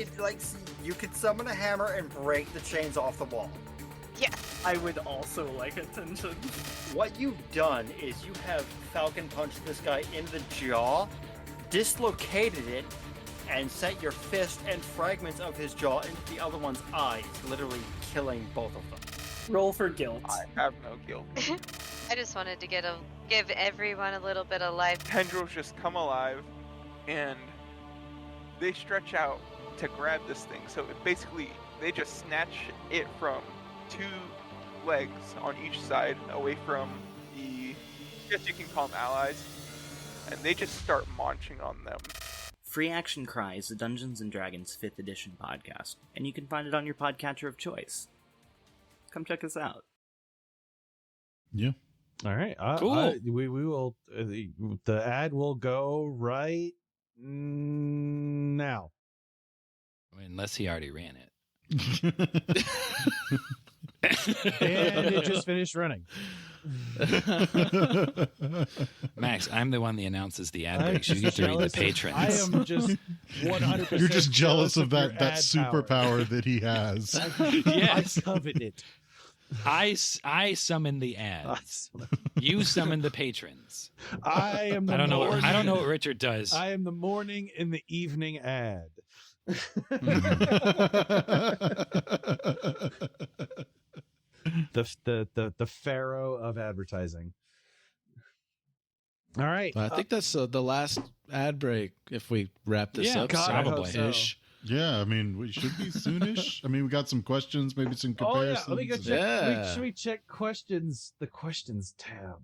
You could summon a hammer and break the chains off the wall. Yes. I would also like attention. What you've done is you have Falcon punched this guy in the jaw, dislocated it, and sent your fist and fragments of his jaw into the other one's eyes, literally killing both of them. Roll for guilt. I have no guilt. I just wanted to give everyone a little bit of life. Tendrils just come alive, and they stretch out to grab this thing. So they just snatch it from 2 legs on each side away from I guess you can call them allies, and they just start munching on them. Free Action Cry is a Dungeons & Dragons 5th edition podcast, and you can find it on your podcatcher of choice. Come check us out. Yeah. All right. Cool. We will. The ad will go right now. Unless he already ran it. And it just finished running. Max, I'm the one that announces the ad breaks. You get to read the patrons. I am just 100%. You're just jealous of that your ad superpower that he has. Yes. I covet it. I summon the ads. You summon the patrons. I am. I don't know what Richard does. I am the morning and the evening ad. the pharaoh of advertising. All right. I think that's the last ad break if we wrap this up. God, probably. so. Yeah, I mean, we should be soonish. I mean, we got some questions, maybe some comparisons. Oh, yeah. Let me go check. Should we check questions? The questions tab.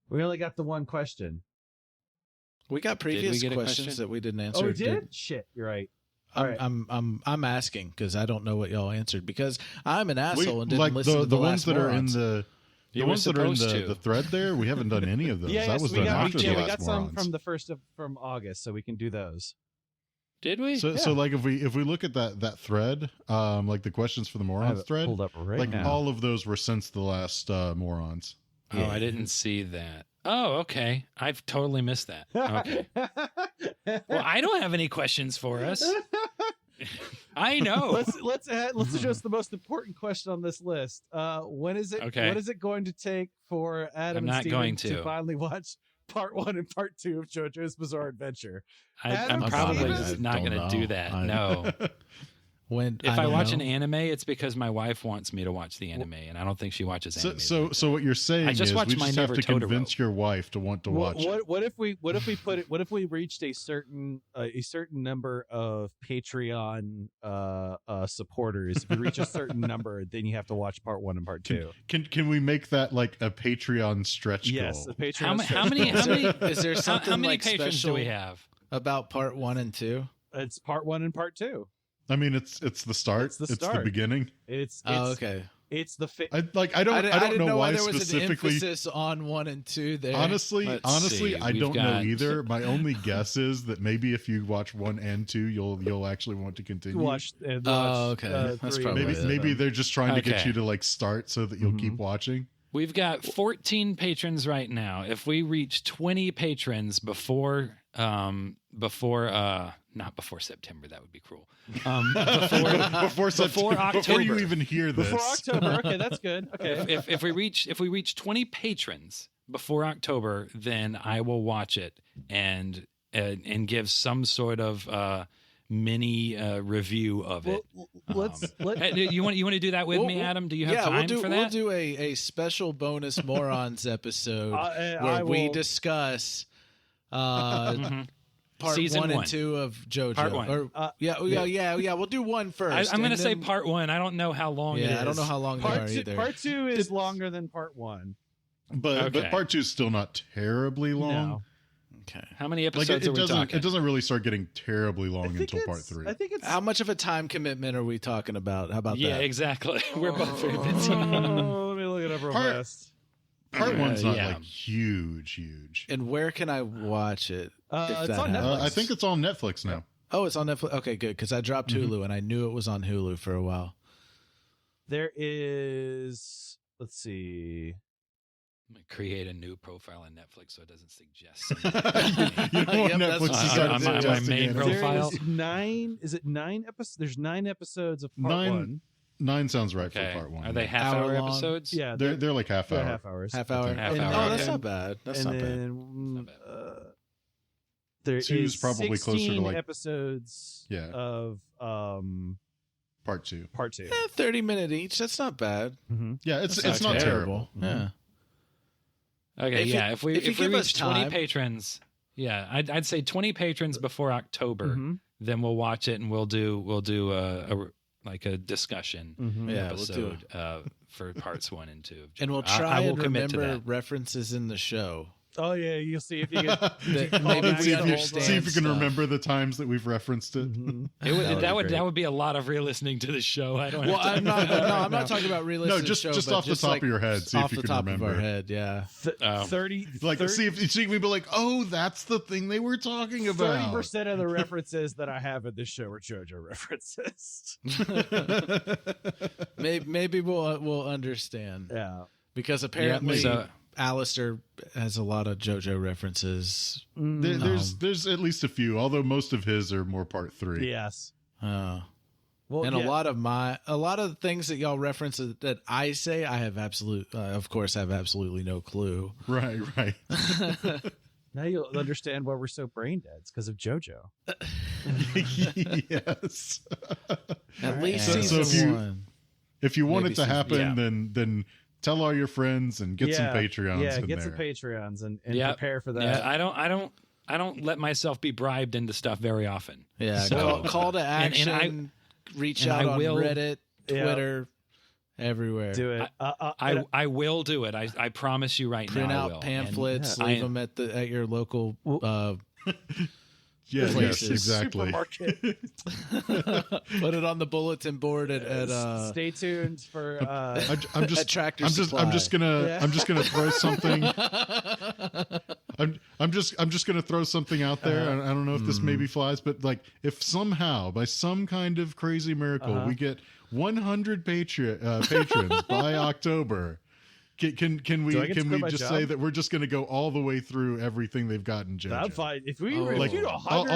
We only got the one question. We got previous questions that we didn't answer. Oh, we did? Shit, you're right. All right. I'm asking because I don't know what y'all answered because I'm an asshole and didn't listen to the last ones that are in Morons. the ones that are in the thread there. We haven't done any of those. That was done after the last we got some Morons. from the first from August, so we can do those. Did we? So like if we look at that thread, like the questions for the Morons thread, pulled up right like now. all of those were since the last Morons. Oh, I didn't see that. Oh, okay. I've totally missed that. Okay. Well, I don't have any questions for us. I know. Let's address the most important question on this list. When is it? Okay. What is it going to take for Adam I'm and not Steven going to finally watch part 1 and part 2 of JoJo's Bizarre Adventure? I'm probably just not going to do that. No. If I watch an anime, it's because my wife wants me to watch the anime, and I don't think she watches anime. So what you're saying is we just have to convince your wife to want to watch it. What if we reached a certain number of Patreon supporters? If we reach a certain number, then you have to watch part 1 and part 2. Can we make that like a Patreon stretch yes, goal? a Patreon. How many? Is there something how many like patrons special do we have about part 1 and 2? It's part 1 and part 2. I mean, it's the start. It's the beginning. It's okay. It's the I don't know why there was specifically. an emphasis on 1 and 2 there. Honestly, see. I don't know either. My only guess is that maybe if you watch 1 and 2, you'll actually want to continue. Watch okay. That's 3. probably Maybe they're just trying to get you to like start so that you'll keep watching. We've got 14 patrons right now. If we reach 20 patrons before not before September, that would be cruel. Before October, before you even hear this. Before October, okay, that's good. Okay, if we reach 20 patrons before October, then I will watch it and give some sort of mini review of it. You want to do that with me, Adam? Do you have time for that? We'll do a special bonus Morons episode where we discuss part Season 1 and 2 of JoJo. Part 1. Or, we'll do 1 first. I'm going to say part 1. I don't know how long it is. I don't know how long they are either. Part 2 is longer than part 1. But part 2 is still not terribly long. No. Okay. How many episodes are we talking? It doesn't really start getting terribly long until part 3. I think it's how much of a time commitment are we talking about? How about that? Yeah, exactly. We're both very busy. let me look it up real fast. Part 1's not like huge. And where can I watch it? It's on Netflix. I think it's on Netflix now. Oh, it's on Netflix. Okay, good. Because I dropped Hulu and I knew it was on Hulu for a while. There is. Let's see. I'm going to create a new profile on Netflix so it doesn't suggest. You know what Netflix is on my main profile. Is it 9 episodes? There's 9 episodes of part 1. 9 sounds right for part 1. Are they half-hour episodes? Yeah, they're like half hour. Half hours. Half hour. Half-hour. That's not bad. That's not bad. There 2 is probably 16 closer to like episodes of part 2. Part 2. 30-minute each. That's not bad. Yeah, it's not terrible. Yeah. Okay, if we give us reach 20 time. patrons, I'd say 20 patrons before October, then we'll watch it and we'll do a discussion episode for parts 1 and 2. And we'll try and remember references in the show. Oh yeah, you'll see if you can. Maybe see if you can remember the times that we've referenced it. That would be a lot of re-listening to the show. I don't. Well, I'm not talking about re-listening. No, just off the top of your head. See if you can remember. Off the top of our head, yeah. 30. See if we be like, oh, that's the thing they were talking about. 30% of the references that I have in this show are JoJo references. Maybe we'll understand. Yeah, because apparently. Alistair has a lot of JoJo references. There's at least a few, although most of his are more part 3. Yes. A lot of the things that y'all reference that I say, I have absolutely no clue. Right. Now you'll understand why we're so brain dead. It's because of JoJo. Yes. At least season 1. If you want it to happen, then tell all your friends and get some Patreons. Yeah, get some Patreons and prepare for that. Yeah, I don't let myself be bribed into stuff very often. Yeah, so, call to action. Reach out on Reddit, Twitter, everywhere. Do it. I will do it. I promise you right now. Print out pamphlets. Leave them at your local. Yes, exactly. Put it on the bulletin board at stay tuned for I'm just gonna throw something. I'm just gonna throw something out there. I don't know if this maybe flies, but like if somehow by some kind of crazy miracle we get 100 patrons by October. Can we just say that we're just going to go all the way through everything they've gotten JoJo? That's fine. If we all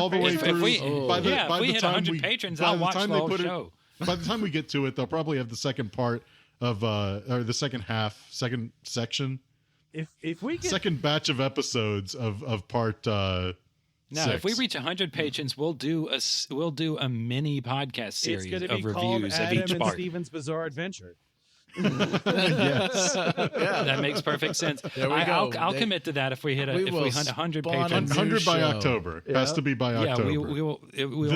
the way through, by the hit time 100 patrons, I'll watch the whole show. By the time we get to it, they'll probably have the second part of or the second section. If we get second batch of episodes of part. No, 6. If we reach 100 patrons, we'll do a mini podcast series of reviews of each part. Steven's Bizarre Adventure. Yes. That makes perfect sense. I'll commit to that if we hit 100 patrons. 100 by October. Has to be by October. Yeah, we will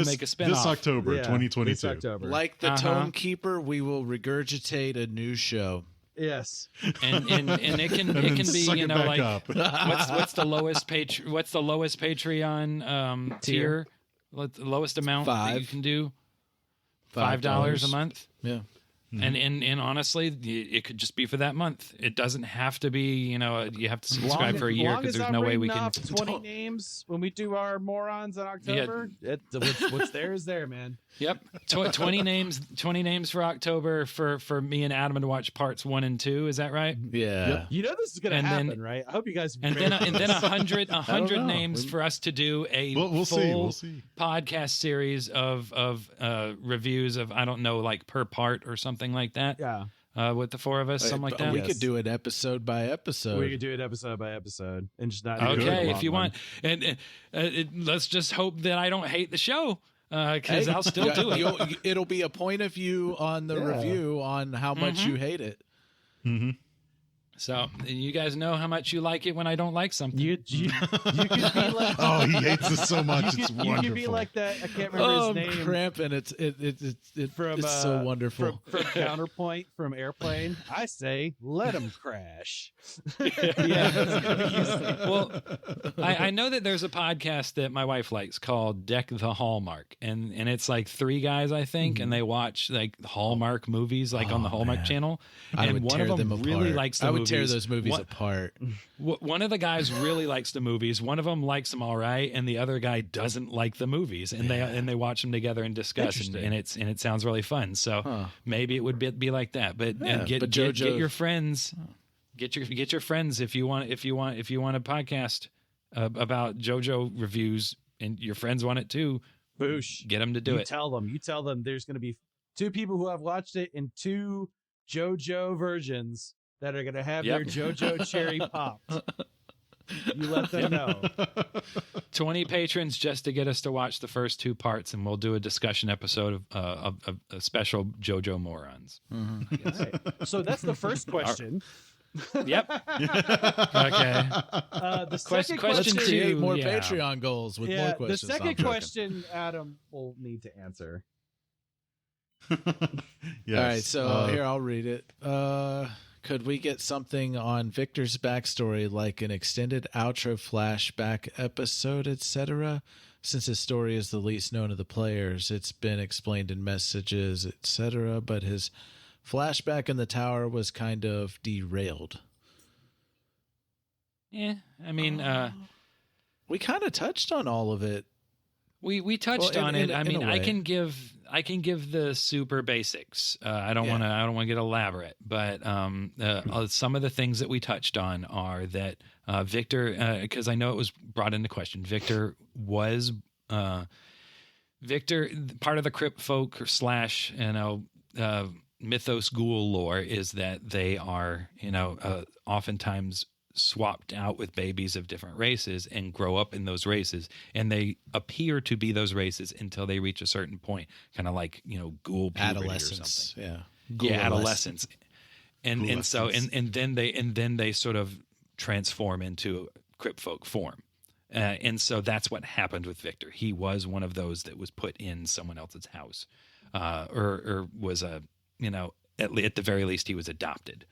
make a spin-off. This October, 2022. October. Like the Tome Keeper, we will regurgitate a new show. Yes. And it can be like what's the lowest Patreon tier? The lowest amount that you can do? $5 a month? Yeah. And honestly, it could just be for that month. It doesn't have to be, you have to subscribe for a year because there's no way we can. 20 names when we do our Morons in October. Yeah. What's there is there, man. Yep, 20 names. 20 names for October for me and Adam to watch parts 1 and 2. Is that right? Yeah. Yep. You know this is gonna happen, right? I hope you guys. And then 100 names for us to do a we'll full see. podcast series of reviews of like per part or something like that. Yeah. With the 4 of us, something like that. We could do it episode by episode. We could do it episode by episode and just not. Okay, if you want, and let's just hope that I don't hate the show. because I'll still do it. It'll be a point of view on the review on how much you hate it. Mm-hmm. So you guys know how much you like it when I don't like something. You could be like, Oh, he hates us so much. It's wonderful. you could be like that. I can't remember his name. Cramping. It's so wonderful. From Counterpoint from Airplane. I say, let him crash. Well, I know that there's a podcast that my wife likes called Deck the Hallmark, and it's like 3 guys, I think, and they watch like Hallmark movies, like on the Hallmark channel. I And would one tear of them them really apart. likes the I movies. would tear those movies apart. One of the guys really likes the movies. One of them likes them all right, and the other guy doesn't like the movies. And they watch them together and discuss, and it sounds really fun. So maybe it would be like that. But get your friends, get your friends if you want a podcast about JoJo reviews, and your friends want it too. Boosh. Get them to do it. You tell them there's going to be 2 people who have watched it and 2 JoJo versions that are going to have their JoJo cherry popped. You let them know. 20 patrons just to get us to watch the first 2 parts, and we'll do a discussion episode of a special JoJo Morons. Mm-hmm. Right. So that's the first question. Yep. Okay. The second question Let's create 2, more Patreon goals with more questions. The second question, Adam will need to answer. Yes. All right, so here I'll read it. Could we get something on Victor's backstory, like an extended outro flashback episode, etc.? Since his story is the least known of the players, it's been explained in messages, etc., but his flashback in the tower was kind of derailed. Yeah, I mean, we kind of touched on all of it. We touched on it. I mean, I can give the super basics. I don't want to get elaborate, but some of the things that we touched on are that Victor, because I know it was brought into question. Victor was part of the crypt folk / mythos ghoul lore is that they are oftentimes swapped out with babies of different races and grow up in those races, and they appear to be those races until they reach a certain point, kind of like ghoul puberty adolescence, or something. Adolescence, and then they sort of transform into crypt folk form, and so that's what happened with Victor. He was one of those that was put in someone else's house, or was at the very least he was adopted.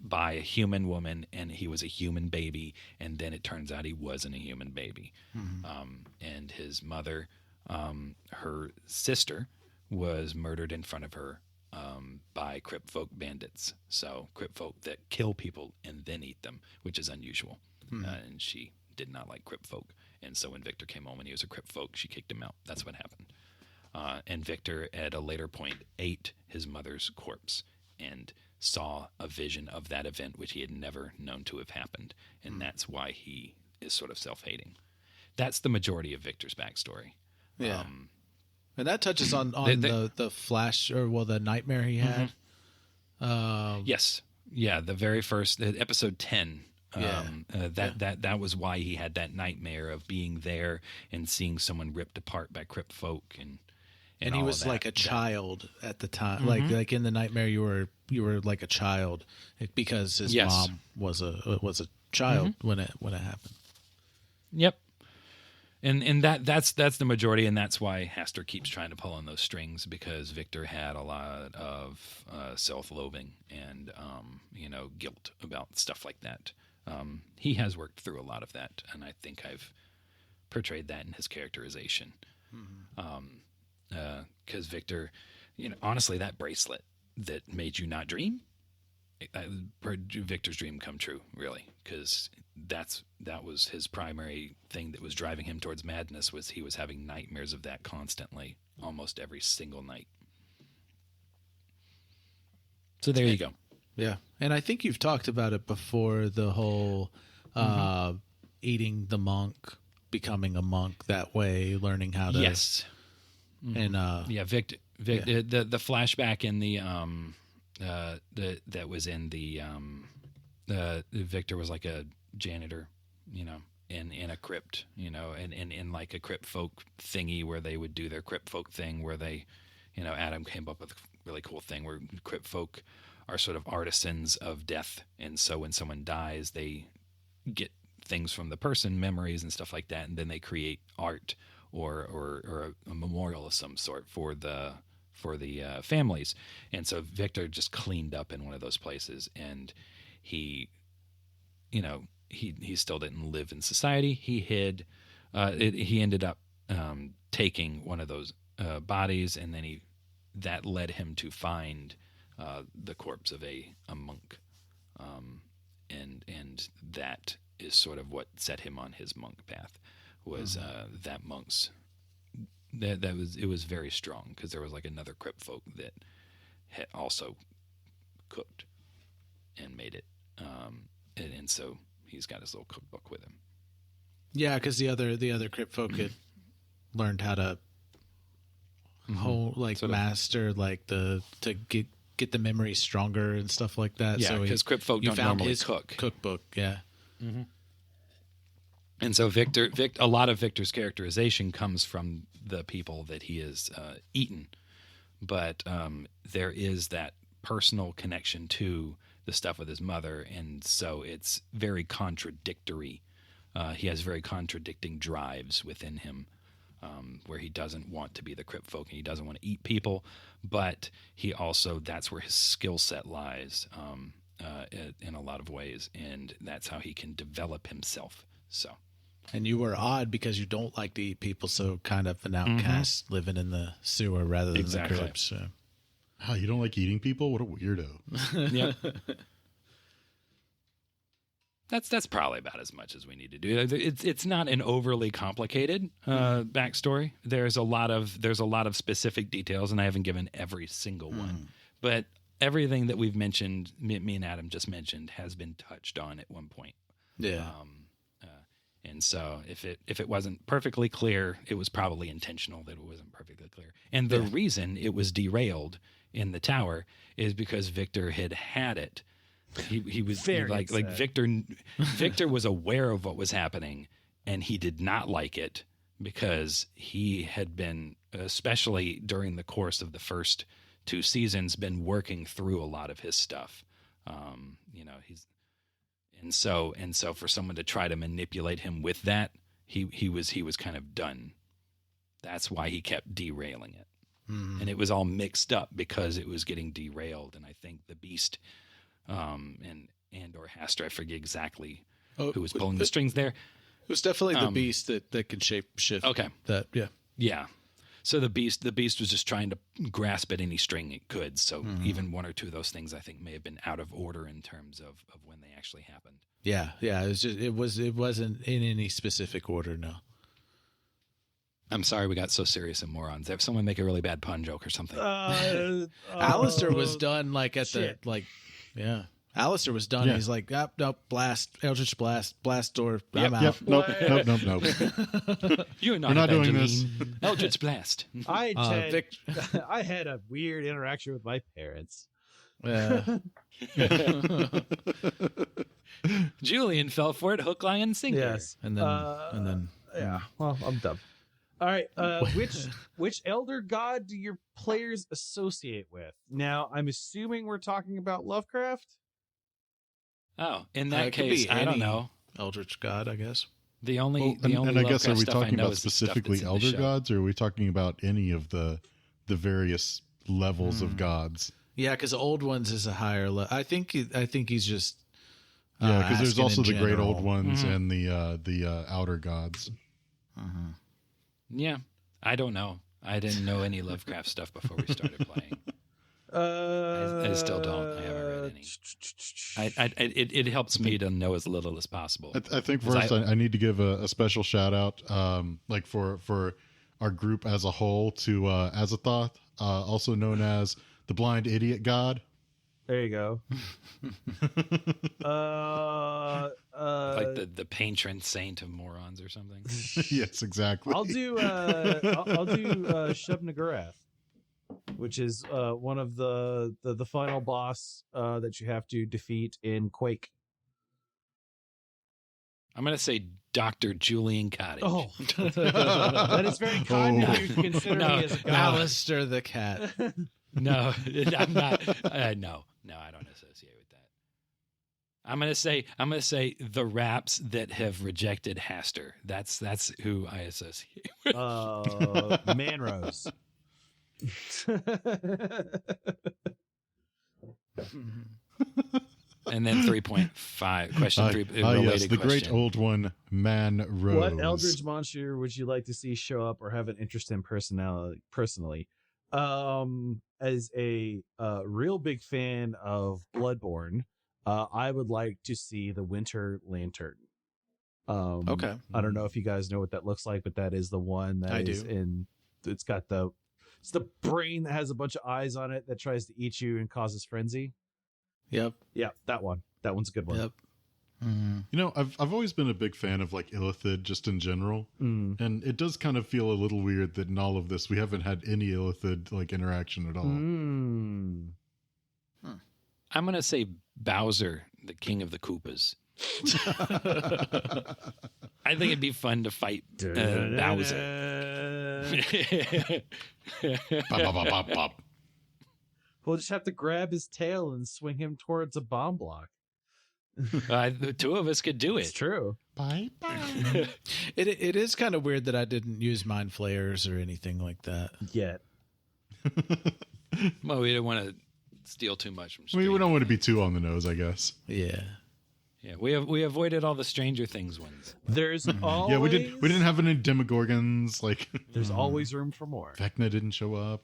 By a human woman, and he was a human baby, and then it turns out he wasn't a human baby. And his mother, her sister, was murdered in front of her by crypt folk bandits. So crypt folk that kill people and then eat them, which is unusual. And she did not like crypt folk, and so when Victor came home and he was a crypt folk, she kicked him out. That's what happened. And Victor, at a later point, ate his mother's corpse and saw a vision of that event, which he had never known to have happened. And that's why he is sort of self-hating. That's the majority of Victor's backstory. Yeah. And that touches on the flash, or the nightmare he had. Yes. Yeah. The very first, episode 10. That was why he had that nightmare of being there and seeing someone ripped apart by crypt folk, and he was like a child at the time. Like in the nightmare, you were like a child because his mom was a child when it happened. Yep. And that's the majority, and that's why Hastur keeps trying to pull on those strings, because Victor had a lot of self-loathing and guilt about stuff like that. He has worked through a lot of that, and I think I've portrayed that in his characterization. Because Victor, honestly, that bracelet that made you not dream, Victor's dream come true, really, because that was his primary thing that was driving him towards madness. Was he was having nightmares of that constantly, almost every single night. So there you go. Yeah, and I think you've talked about it before, the whole eating the monk, becoming a monk that way, learning how to. Yes. And Victor, the flashback in the that was in the Victor was like a janitor, in a crypt, in like a crypt folk thingy where they would do their crypt folk thing where they, Adam came up with a really cool thing where crypt folk are sort of artisans of death. And so when someone dies, they get things from the person, memories and stuff like that, and then they create art or a memorial of some sort for the families. And so Victor just cleaned up in one of those places, and he still didn't live in society. He hid. He ended up taking one of those bodies, and then that led him to find the corpse of a monk, and that is sort of what set him on his monk path. Was that monk's it was very strong because there was like another crypt folk that had also cooked and made it, and so he's got his little cookbook with him. Yeah, because the other crypt folk had learned how to master to get the memory stronger and stuff like that. Yeah, because crypt folk don't normally cook. Cookbook, yeah. Mm-hmm. And so a lot of Victor's characterization comes from the people that he has eaten, but there is that personal connection to the stuff with his mother, and so it's very contradictory. He has very contradicting drives within him, where he doesn't want to be the crypt folk and he doesn't want to eat people, but he also, that's where his skill set lies in a lot of ways, and that's how he can develop himself. So, and you were odd because you don't like to eat people, so kind of an outcast living in the sewer rather than the crypts. So. Oh, you don't like eating people? What a weirdo! Yeah, that's probably about as much as we need to do. It's not an overly complicated backstory. There's a lot of specific details, and I haven't given every single one, but everything that we've mentioned, me and Adam just mentioned, has been touched on at one point. Yeah. And so if it wasn't perfectly clear, it was probably intentional that it wasn't perfectly clear. And the reason it was derailed in the tower is because Victor had it. He was like Victor was aware of what was happening, and he did not like it because he had been, especially during the course of the first 2 seasons, been working through a lot of his stuff. And so for someone to try to manipulate him with that, he was kind of done. That's why he kept derailing it. And it was all mixed up because it was getting derailed. And I think the Beast and or Hastur, I forget exactly who was pulling the strings there. It was definitely the Beast that could shape shift. Okay. That, yeah. Yeah. So the beast was just trying to grasp at any string it could. So even 1 or 2 of those things, I think, may have been out of order in terms of when they actually happened. Yeah. It wasn't in any specific order. No. I'm sorry we got so serious in Morons. Have someone make a really bad pun joke or something. Alistair was done yeah. Alistair was done. Yeah. He's like, nope, blast, Eldritch blast door. I'm out. Nope. You're not doing this. Eldritch blast. I had a weird interaction with my parents. Julian fell for it, hook, line, and sinker. Yes, and then yeah. Well, I'm done. All right. Which elder god do your players associate with? Now, I'm assuming we're talking about Lovecraft. Oh, in that case, I don't know. Eldritch god, I guess. The only and I guess, are we talking about specifically elder gods, or are we talking about any of the various levels of gods? Yeah, because old ones is a higher level. I think he's just because there's also the great old ones and the outer gods. Yeah, I don't know. I didn't know any Lovecraft stuff before we started playing. I still don't. I haven't read any. It helps me to know as little as possible. I think first I need to give a special shout out, for our group as a whole, to Azathoth, also known as the Blind Idiot God. There you go. Like the patron saint of Morons or something. Yes, exactly. I'll do Shub-Niggurath, which is one of the final boss that you have to defeat in Quake. I'm going to say Dr. Julian Cottage. Oh, that is very kind of you to consider me as a god. Alistair the cat. No, I'm not. No, I don't associate with that. I'm gonna say the raps that have rejected Haster. That's who I associate with. Manrose. And then 3.5 question 3. Yes, the great old one, Man Rose. What Eldritch monster would you like to see show up or have an interest in personally? As a real big fan of Bloodborne, I would like to see the Winter Lantern. Okay. I don't know if you guys know what that looks like, but that is the one that is in. It's got it's the brain that has a bunch of eyes on it that tries to eat you and causes frenzy. Yep. Yeah, that one. That one's a good one. Yep. You know, I've always been a big fan of like Illithid just in general, and it does kind of feel a little weird that in all of this we haven't had any Illithid like interaction at all. I'm gonna say Bowser, the king of the Koopas. I think it'd be fun to fight Bowser. Pop, pop. We'll just have to grab his tail and swing him towards a bomb block. The two of us could do it. It's true. Bye. It is kind of weird that I didn't use mind flayers or anything like that yet. Well, we didn't want to steal too much from We don't want to be too on the nose, I guess. Yeah. Yeah, we avoided all the Stranger Things ones. There's always... Yeah, we didn't have any Demogorgons. Like there's always room for more. Vecna didn't show up.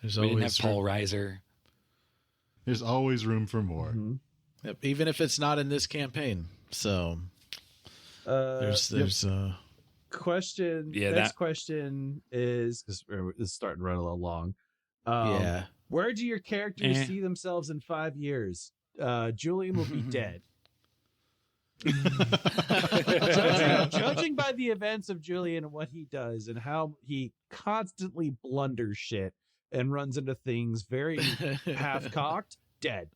We didn't have Paul Reiser. There's always room for more. Mm-hmm. Yep, even if it's not in this campaign. So there's question. Yeah, next question is because it's starting to run a little long. Where do your characters see themselves in 5 years? Julian will be dead. Judging by the events of Julian and what he does and how he constantly blunders shit and runs into things very half-cocked, dead.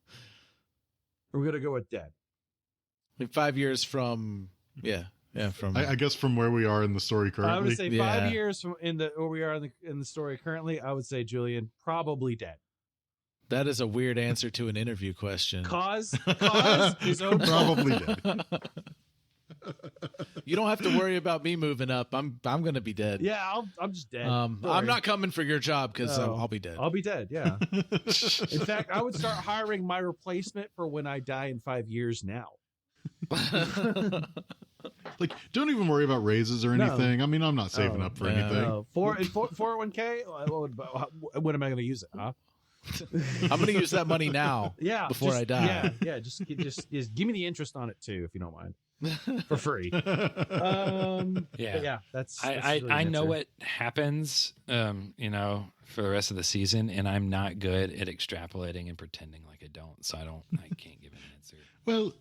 We're going to go with dead. Like 5 years from, from... I guess from where we are in the story currently. I would say 5 years from where we are in the story currently, I would say Julian probably dead. That is a weird answer to an interview question. Cause his own probably dead. You don't have to worry about me moving up. I'm going to be dead. Yeah, I'm just dead. I'm not coming for your job because I'll be dead. I'll be dead. Yeah. In fact, I would start hiring my replacement for when I die in 5 years now. Like, don't even worry about raises or anything. No. I mean, I'm not saving up for anything. No. 401k. When am I going to use it? Huh? I'm going to use that money now. Yeah, before I die. Yeah. Just give me the interest on it too, if you don't mind, for free. That's I know what happens. For the rest of the season, and I'm not good at extrapolating and pretending like I don't. So I can't give an answer. Well,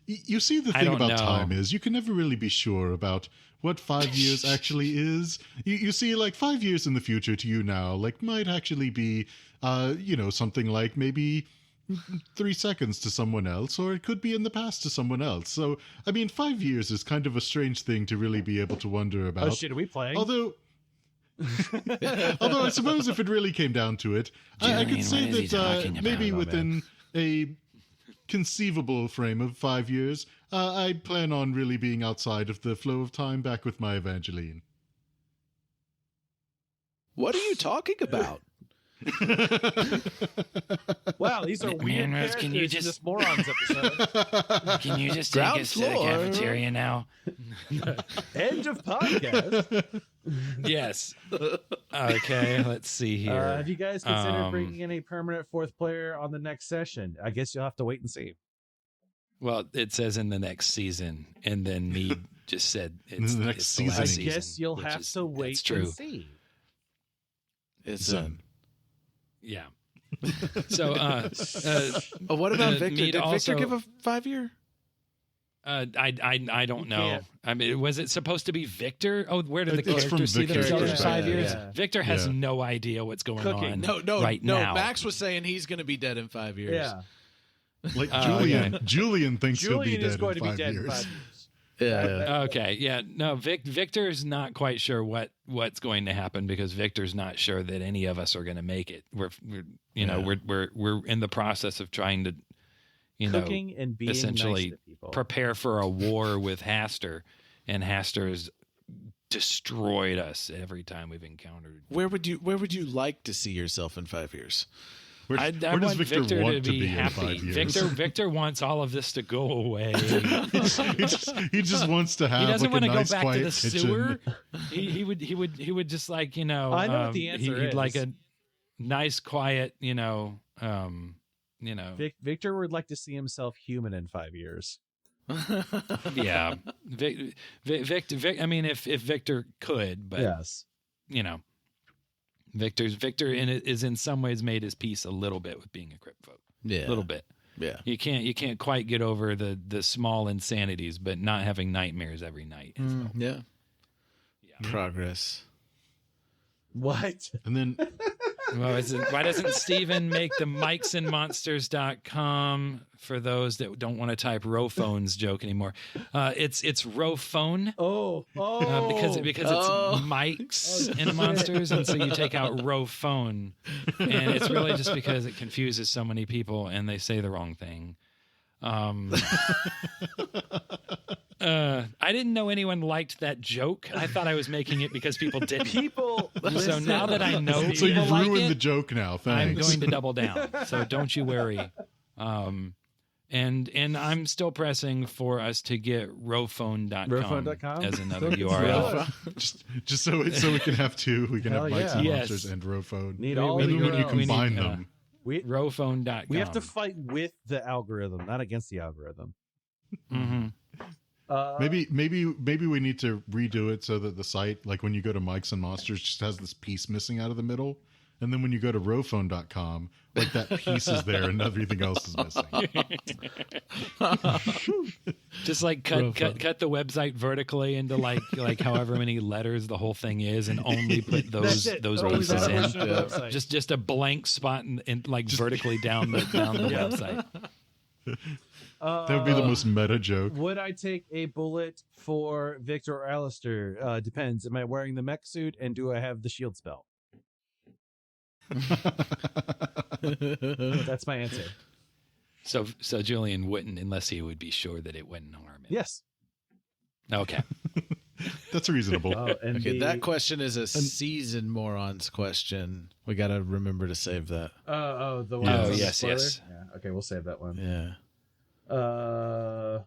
you see, the thing about time is you can never really be sure about what 5 years actually is. You see, like 5 years in the future to you now, like might actually be, something like maybe 3 seconds to someone else, or it could be in the past to someone else. So, I mean, 5 years is kind of a strange thing to really be able to wonder about. Oh shit, are we playing? Although I suppose if it really came down to it, I could say that maybe within a conceivable frame of 5 years, I plan on really being outside of the flow of time back with my Evangeline. What are you talking about? Wow, these are weird characters can you just... in this Morons episode. Can you just take us to the cafeteria now? End of podcast. Yes. Okay, let's see here. Have you guys considered bringing in a permanent fourth player on the next session? I guess you'll have to wait and see. Well, it says in the next season, and then me just said it's the next season. I guess you'll have to wait and see. It's yeah. So, what about Victor? Did Victor give a 5 year? I don't know. I mean, was it supposed to be Victor? Oh, where did the characters see themselves in 5 years? Yeah. Victor has no idea what's going on. No. Now. Max was saying he's going to be dead in 5 years. Yeah. Like Okay. Julian thinks Julian he'll be is dead going in to be 5 dead in years. 5 years. Yeah. Okay, yeah, no, Victor's not quite sure what's going to happen because Victor's not sure that any of us are going to make it. We're in the process of trying to, Cooking and being essentially nice to people. prepare for a war with Haster, and Haster's destroyed us every time we've encountered. Where would you like to see yourself in 5 years? I Where does want Victor want to be in happy. 5 years? Victor wants all of this to go away. he just wants to have. He doesn't like want a to nice, go back to quiet the kitchen. sewer. He would just like I know what the answer he'd like is. a nice, quiet Victor would like to see himself human in 5 years. yeah. Victor. I mean, if Victor could, but Yes. Victor is in some ways made his peace a little bit with being a crypt folk. Yeah. A little bit. Yeah. You can't quite get over the small insanities, but not having nightmares every night. Yeah. Progress. What? And then Well, why doesn't Steven make the mikesandmonsters.com for those that don't want to type Rofphones joke anymore? It's Rofphone. Because it's mics and monsters, and so you take out Rofphone, and it's really just because it confuses so many people and they say the wrong thing. I didn't know anyone liked that joke. I thought I was making it because people didn't. So now that I know so people you've like ruined it, the joke now. I'm Thanks. going to double down. So don't you worry. And I'm still pressing for us to get rophone.com as another URL. just so we can have two. We can have Mics and Monsters and Rophone. Need all and the then when you URLs. combine them. Rophone.com. We have to fight with the algorithm, not against the algorithm. Mm-hmm. Maybe we need to redo it so that the site, like when you go to Mics and Monsters, just has this piece missing out of the middle, and then when you go to rophone.com, like that piece is there and everything else is missing. Just like cut the website vertically into like however many letters the whole thing is, and only put those pieces in. Just a blank spot in like vertically down the website. That would be the most meta joke. Would I take a bullet for Victor or Alistair? Depends. Am I wearing the mech suit, and do I have the shield spell? That's my answer. So Julian wouldn't unless he would be sure that it wouldn't harm him. Yes. Okay. That's reasonable. Okay, that question is a seasoned morons question. We got to remember to save that. The one. Oh, that's yes, spoiler? yes. Yeah, okay, we'll save that one. Yeah. And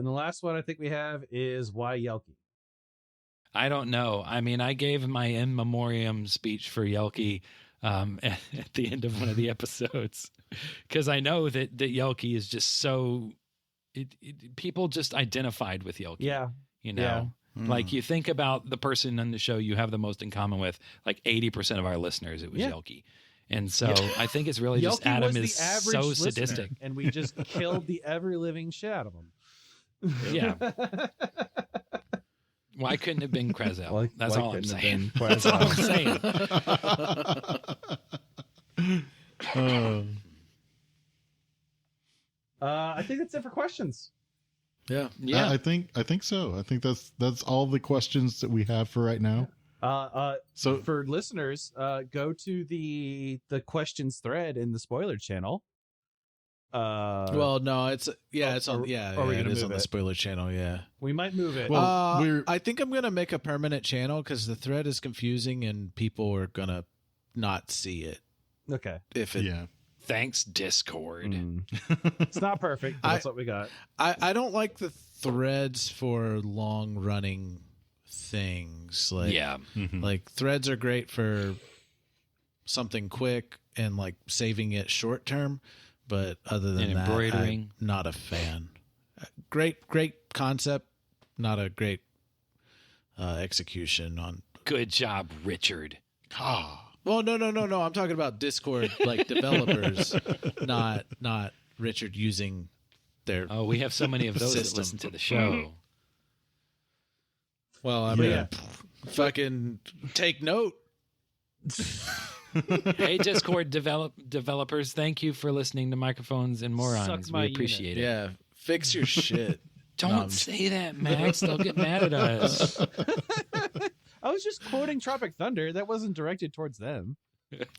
the last one I think we have is why Yelky. I don't know. I mean, I gave my in memoriam speech for Yelky at the end of one of the episodes because I know that Yelky is just so people just identified with Yelky. Yeah. Like you think about the person on the show you have the most in common with, like 80% of our listeners, it was Yelky. And so I think it's really just Yelky Adam was is the average so listener, sadistic. and we just killed the ever living shit out of him. Yeah. Why couldn't it have been Krezel? That's why all I'm couldn't it saying. have been That's all I'm saying. I think that's it for questions. Yeah. I think so. I think that's all the questions that we have for right now. So for listeners, go to the questions thread in the spoiler channel. Well, no, it is on move the spoiler channel. Yeah, we might move it. Well, I think I'm gonna make a permanent channel because the thread is confusing and people are gonna not see it. Okay. Thanks, Discord. It's not perfect, but that's what we got. I don't like the threads for long running things. Like threads are great for something quick and like saving it short term. But other than that, I'm not a fan. Great concept, not a great execution on. Good job, Richard. Well, no. I'm talking about Discord, like developers, not Richard using their. Oh, we have so many of those that listen to the show. Well, I mean, fucking take note. Hey, Discord developers, thank you for listening to Microphones and Morons. We appreciate it. Yeah, fix your shit. Don't say that, Max. They'll get mad at us. I was just quoting Tropic Thunder. That wasn't directed towards them.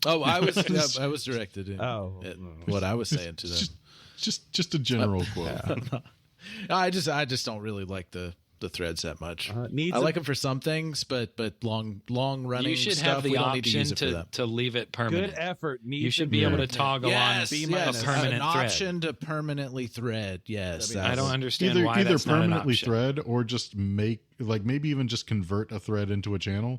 Oh, I was directed in at what I was saying to them. Just a general quote. I just don't really like the threads that much. I like them for some things, but long running. You should stuff, have the we don't need option use it for that. to leave it permanent. Good effort. You should be able to toggle on a permanent an thread. option to permanently thread. Yes, I don't understand why either that's not an permanently option. thread or just make maybe even just convert a thread into a channel.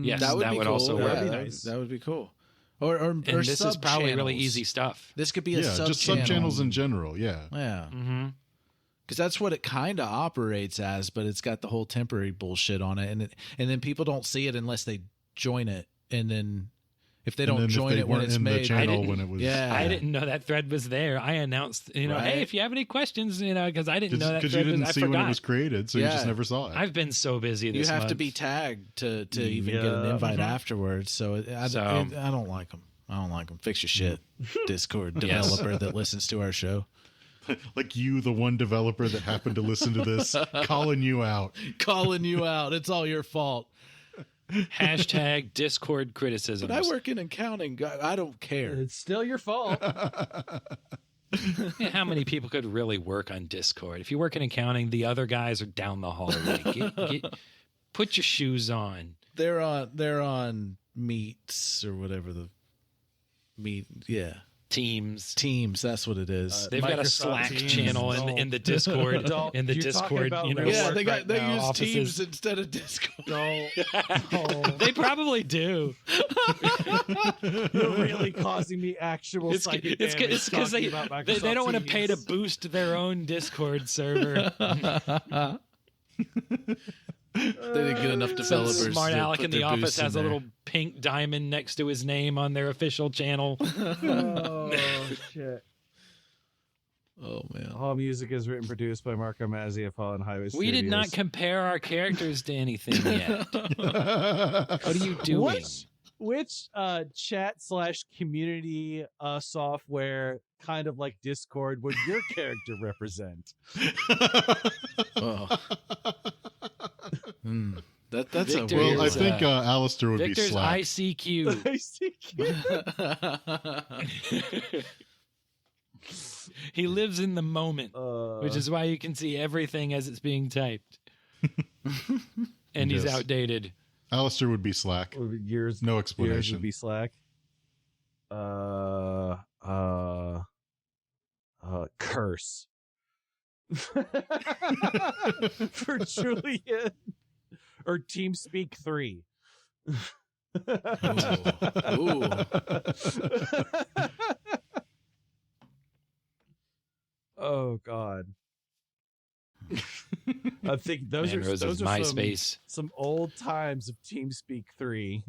Yes, that would cool. also work. That'd be nice. That would be cool. Or this is probably really easy stuff. This could be a sub just sub channels in general. Yeah. Mm-hmm. Because that's what it kind of operates as, but it's got the whole temporary bullshit on it, and then people don't see it unless they join it, and then if they don't join it when it's made, I didn't know that thread was there. I announced, hey, if you have any questions, because I didn't know that thread you didn't see when it was I created, so you just never saw it. I've been so busy this month. You have to be tagged to even get an invite afterwards. So I don't like them. I don't like them. Fix your shit, Discord developer that listens to our show. Like you, the one developer that happened to listen to this, calling you out. It's all your fault. Hashtag Discord criticism. But I work in accounting. I don't care. It's still your fault. How many people could really work on Discord? If you work in accounting, the other guys are down the hallway. Put your shoes on. They're on Meets or whatever the Meet. Yeah. Teams, that's what it is. They've got a Slack channel in the Discord. In the Discord, they use offices. Teams instead of Discord. They probably do. You're really causing me actual psychic damage. It's because they don't want to pay to boost their own Discord server. They didn't get enough developers. Some smart Alec in the office has a little pink diamond next to his name on their official channel. Oh shit! Oh man! All music is written and produced by Marco Mazzei of Fallen Highway Studios. We did not compare our characters to anything yet. What are you doing? Which chat/community software, kind of like Discord, would your character represent? That's Victor, a weird. I think Alistair would Victor's be Slack. ICQ. He lives in the moment, which is why you can see everything as it's being typed. And he's outdated. Alistair would be Slack. No explanation. Yours would be Slack. Curse. For Julian. Or TeamSpeak 3. Ooh. Oh God. I think those are MySpace. Some old times of TeamSpeak 3.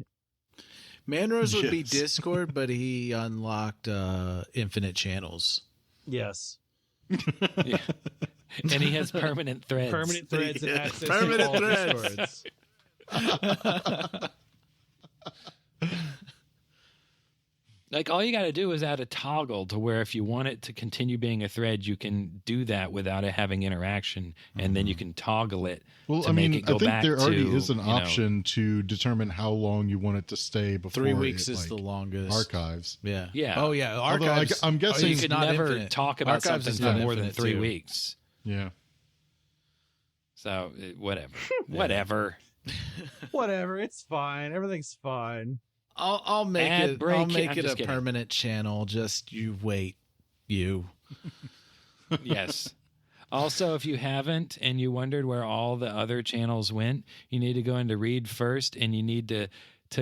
Manrose would be Discord, but he unlocked infinite channels. Yes. Yeah. And he has permanent threads. Permanent threads and access permanent to all threads. Discords. Like, all you got to do is add a toggle to where if you want it to continue being a thread, you can do that without it having interaction, and then you can toggle it to make it go back to... I think there already is an option to determine how long you want it to stay before 3 weeks is the longest. Archives. Yeah. Yeah. Oh, yeah. Although Archives. I'm guessing... you could never talk about Archives something for more than 3 too. weeks. Yeah. So, whatever. Whatever. Whatever. It's fine. Everything's fine. I'll make Ad it. break. I'll make I'm it just a kidding. permanent channel. Just you wait. You. Yes. Also, if you haven't and you wondered where all the other channels went, you need to go into read first, and you need to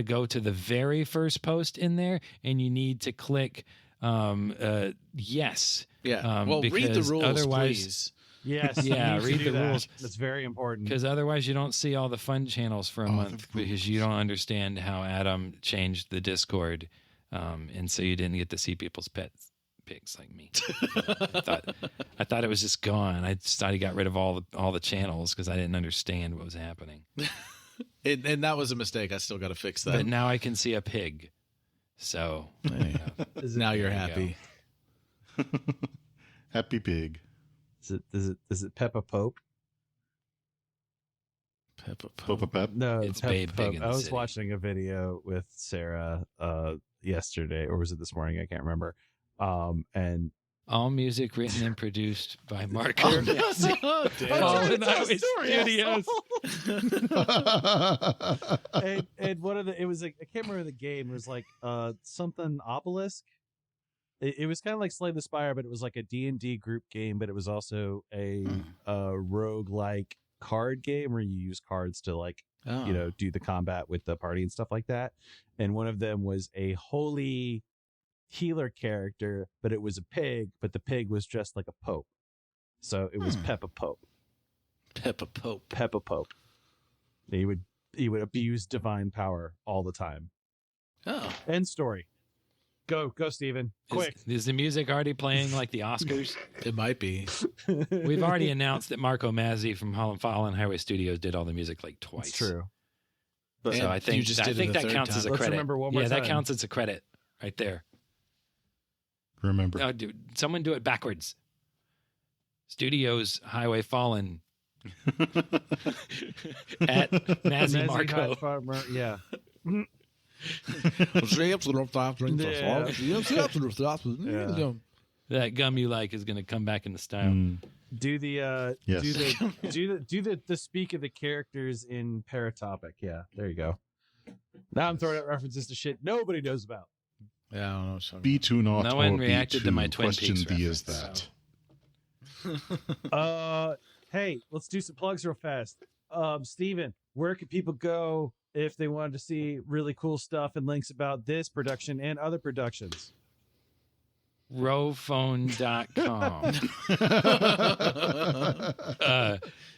go to the very first post in there, and you need to click yes. Yeah. Well, read the rules, otherwise, please. Yes. Yeah, read the rules. That's very important. Because otherwise you don't see all the fun channels for a month because you don't understand how Adam changed the Discord. And so you didn't get to see people's pets pics like me. I thought it was just gone. I just thought he got rid of all the channels because I didn't understand what was happening. And that was a mistake. I still got to fix that. But now I can see a pig. So now you're happy. Happy pig. Is it Peppa Pope? Peppa Pep? No, It's Peppa Babe Pig Pope. in the I was City. watching a video with Sarah yesterday, or was it this morning? I can't remember. And all music written and produced by Marco Mazzei. Fallen Highway Studios. and one of the, it was like, I can't remember the game. It was like something Obelisk. It was kind of like Slay the Spire, but it was like a D&D group game, but it was also a roguelike card game where you use cards to like do the combat with the party and stuff like that. And one of them was a holy healer character, but it was a pig, but the pig was dressed like a pope. So it was Peppa Pope. Peppa Pope. Peppa Pope. He would abuse divine power all the time. Oh. End story. Go, Steven. Quick. Is the music already playing like the Oscars? It might be. We've already announced that Marco Mazzei from Fallen Highway Studios did all the music like twice. It's true. But so I think that counts as a Let's credit. remember one more that time. counts as a credit right there. Remember. Oh, dude, someone do it backwards. Studios Highway Fallen at Mazzy Marco. Farmer, yeah. That gum you like is going to come back into style. Do the Yes. do the speak of the characters in Paratopic. Yeah, there you go. Now I'm throwing out references to shit nobody knows about. Yeah, I don't know. B2 not No one or reacted to B2. my Twin Question Peaks D is reference, that. Hey, let's do some plugs real fast. Steven, where can people go if they wanted to see really cool stuff and links about this production and other productions? Rowphone.com.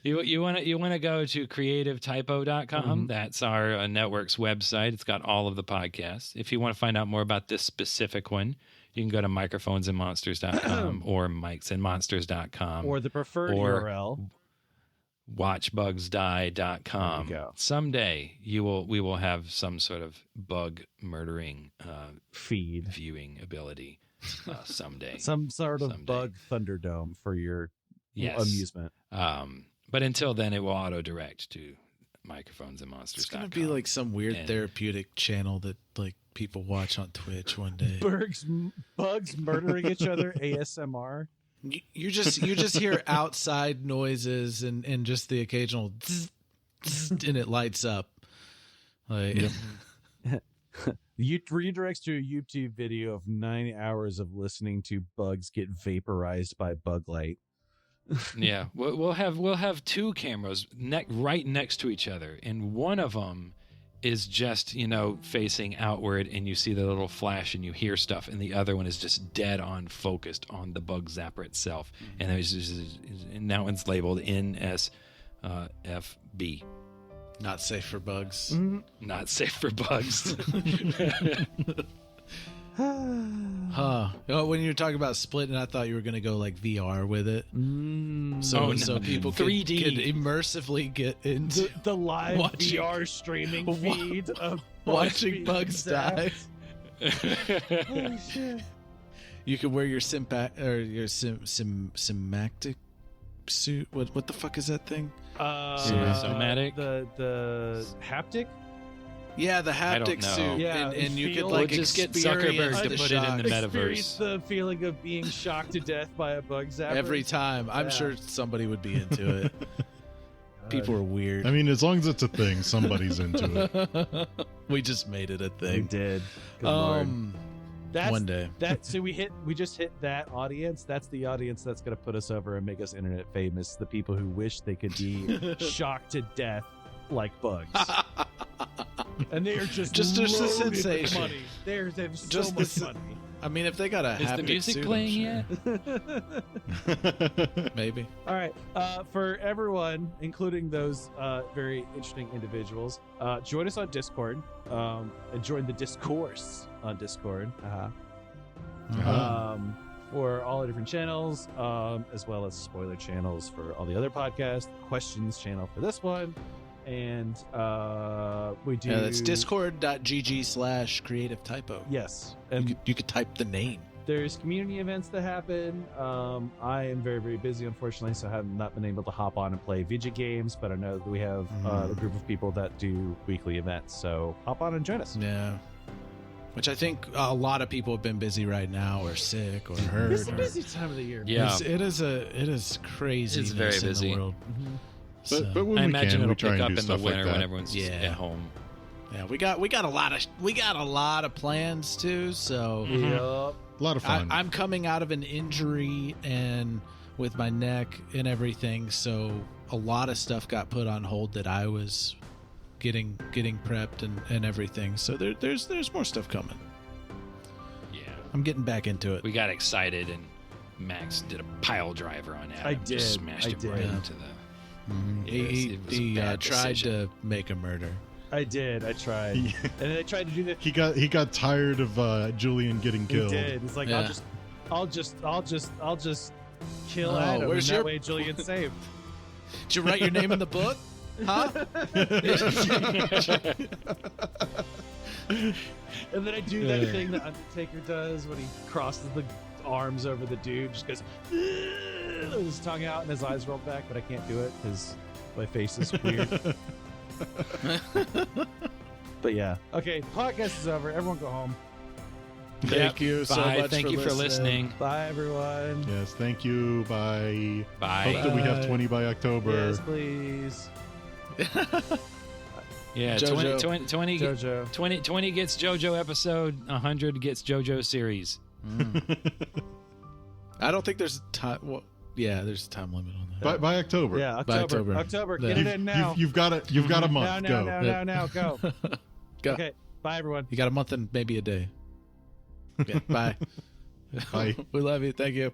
You want to go to creativetypo.com. That's our network's website. It's got all of the podcasts. If you want to find out more about this specific one, you can go to microphonesandmonsters.com or mikesandmonsters.com Or the preferred URL. watchbugsdie.com. There you go. Someday we will have some sort of bug murdering feed viewing ability. Someday, some sort of bug Thunderdome for your amusement. But until then, it will auto direct to microphonesandmonsters.com. It's gonna be like some weird therapeutic channel that like people watch on Twitch one day. Bugs murdering each other ASMR. You just hear outside noises and just the occasional zzz, zzz, and it lights up. Like You redirects to a YouTube video of 9 hours of listening to bugs get vaporized by bug light. Yeah, we'll have two cameras right next to each other, and one of them is just facing outward, and you see the little flash and you hear stuff, and the other one is just dead on focused on the bug zapper itself, and and that one's labeled NSFB. Not safe for bugs. Mm-hmm. Not safe for bugs. Huh. Oh, when you were talking about splitting, I thought you were going to go like VR with it. So people could 3D. immersively get into the live watching, VR streaming feed of watching bugs die. Oh shit! You could wear your symmactic suit. What the fuck is that thing? Somatic? The haptic? Yeah, the haptic suit. Yeah, and you could We'll like just get Zuckerberg to put it in the Experience metaverse. the feeling of being shocked to death by a bug zapper. every time. I'm sure somebody would be into it. People are weird. I mean, as long as it's a thing, somebody's into it. We just made it a thing. We did. Good Lord. One day. So we just hit that audience. That's the audience that's going to put us over and make us internet famous. The people who wish they could be shocked to death like bugs. And they are just a loaded sensation. with money. They have Just so much money. I mean, if they got a Is haptic the music suit, playing yet? Maybe. All right. For everyone, including those very interesting individuals, join us on Discord and join the discourse on Discord. For all the different channels, as well as spoiler channels for all the other podcasts, questions channel for this one. And we do. Yeah, that's discord.gg/creative typo. Yes, and you could type the name. There's community events that happen. I am very, very busy, unfortunately, so I have not been able to hop on and play video games, but I know that we have a group of people that do weekly events, so hop on and join us. Yeah. Which I think a lot of people have been busy right now, or sick, or hurt. It's a busy time of the year. Yeah. It is crazy. It's very busy. In the world. Mm-hmm. But when I we imagine can, we it'll try pick and up do in the stuff like winter that. when everyone's at home. Yeah, we got a lot of plans too. So a lot of fun. I'm coming out of an injury and with my neck and everything, so a lot of stuff got put on hold that I was getting prepped and everything. So there's more stuff coming. Yeah, I'm getting back into it. We got excited and Max did a pile driver on Adam. I did. Just smashed him right into the. He tried to make a murder. I did. I tried, and then I tried to do that. He got tired of Julian getting killed. He did. It's like Yeah. I'll just kill Adam. where's and your- that way Julian's saved. Did you write your name in the book? Huh? And then I do that thing that Undertaker does when he crosses the arms over the dude, just goes with his tongue out and his eyes rolled back, but I can't do it because my face is weird. But yeah. Okay, podcast is over. Everyone go home. Thank you so Bye. much Thank you for listening. Bye, everyone. Yes, thank you. Bye. Bye. Hope that we have 20 by October. Yes, please. Yeah, JoJo. 20 gets JoJo episode, 100 gets JoJo series. I don't think there's time. Well, yeah, there's a time limit on that. By October. Yeah, By October. October. Get it in now. You've got it. You've got a month. Go. Now, go. Go. Okay, bye, everyone. You got a month and maybe a day. Yeah, bye. Bye. We love you. Thank you.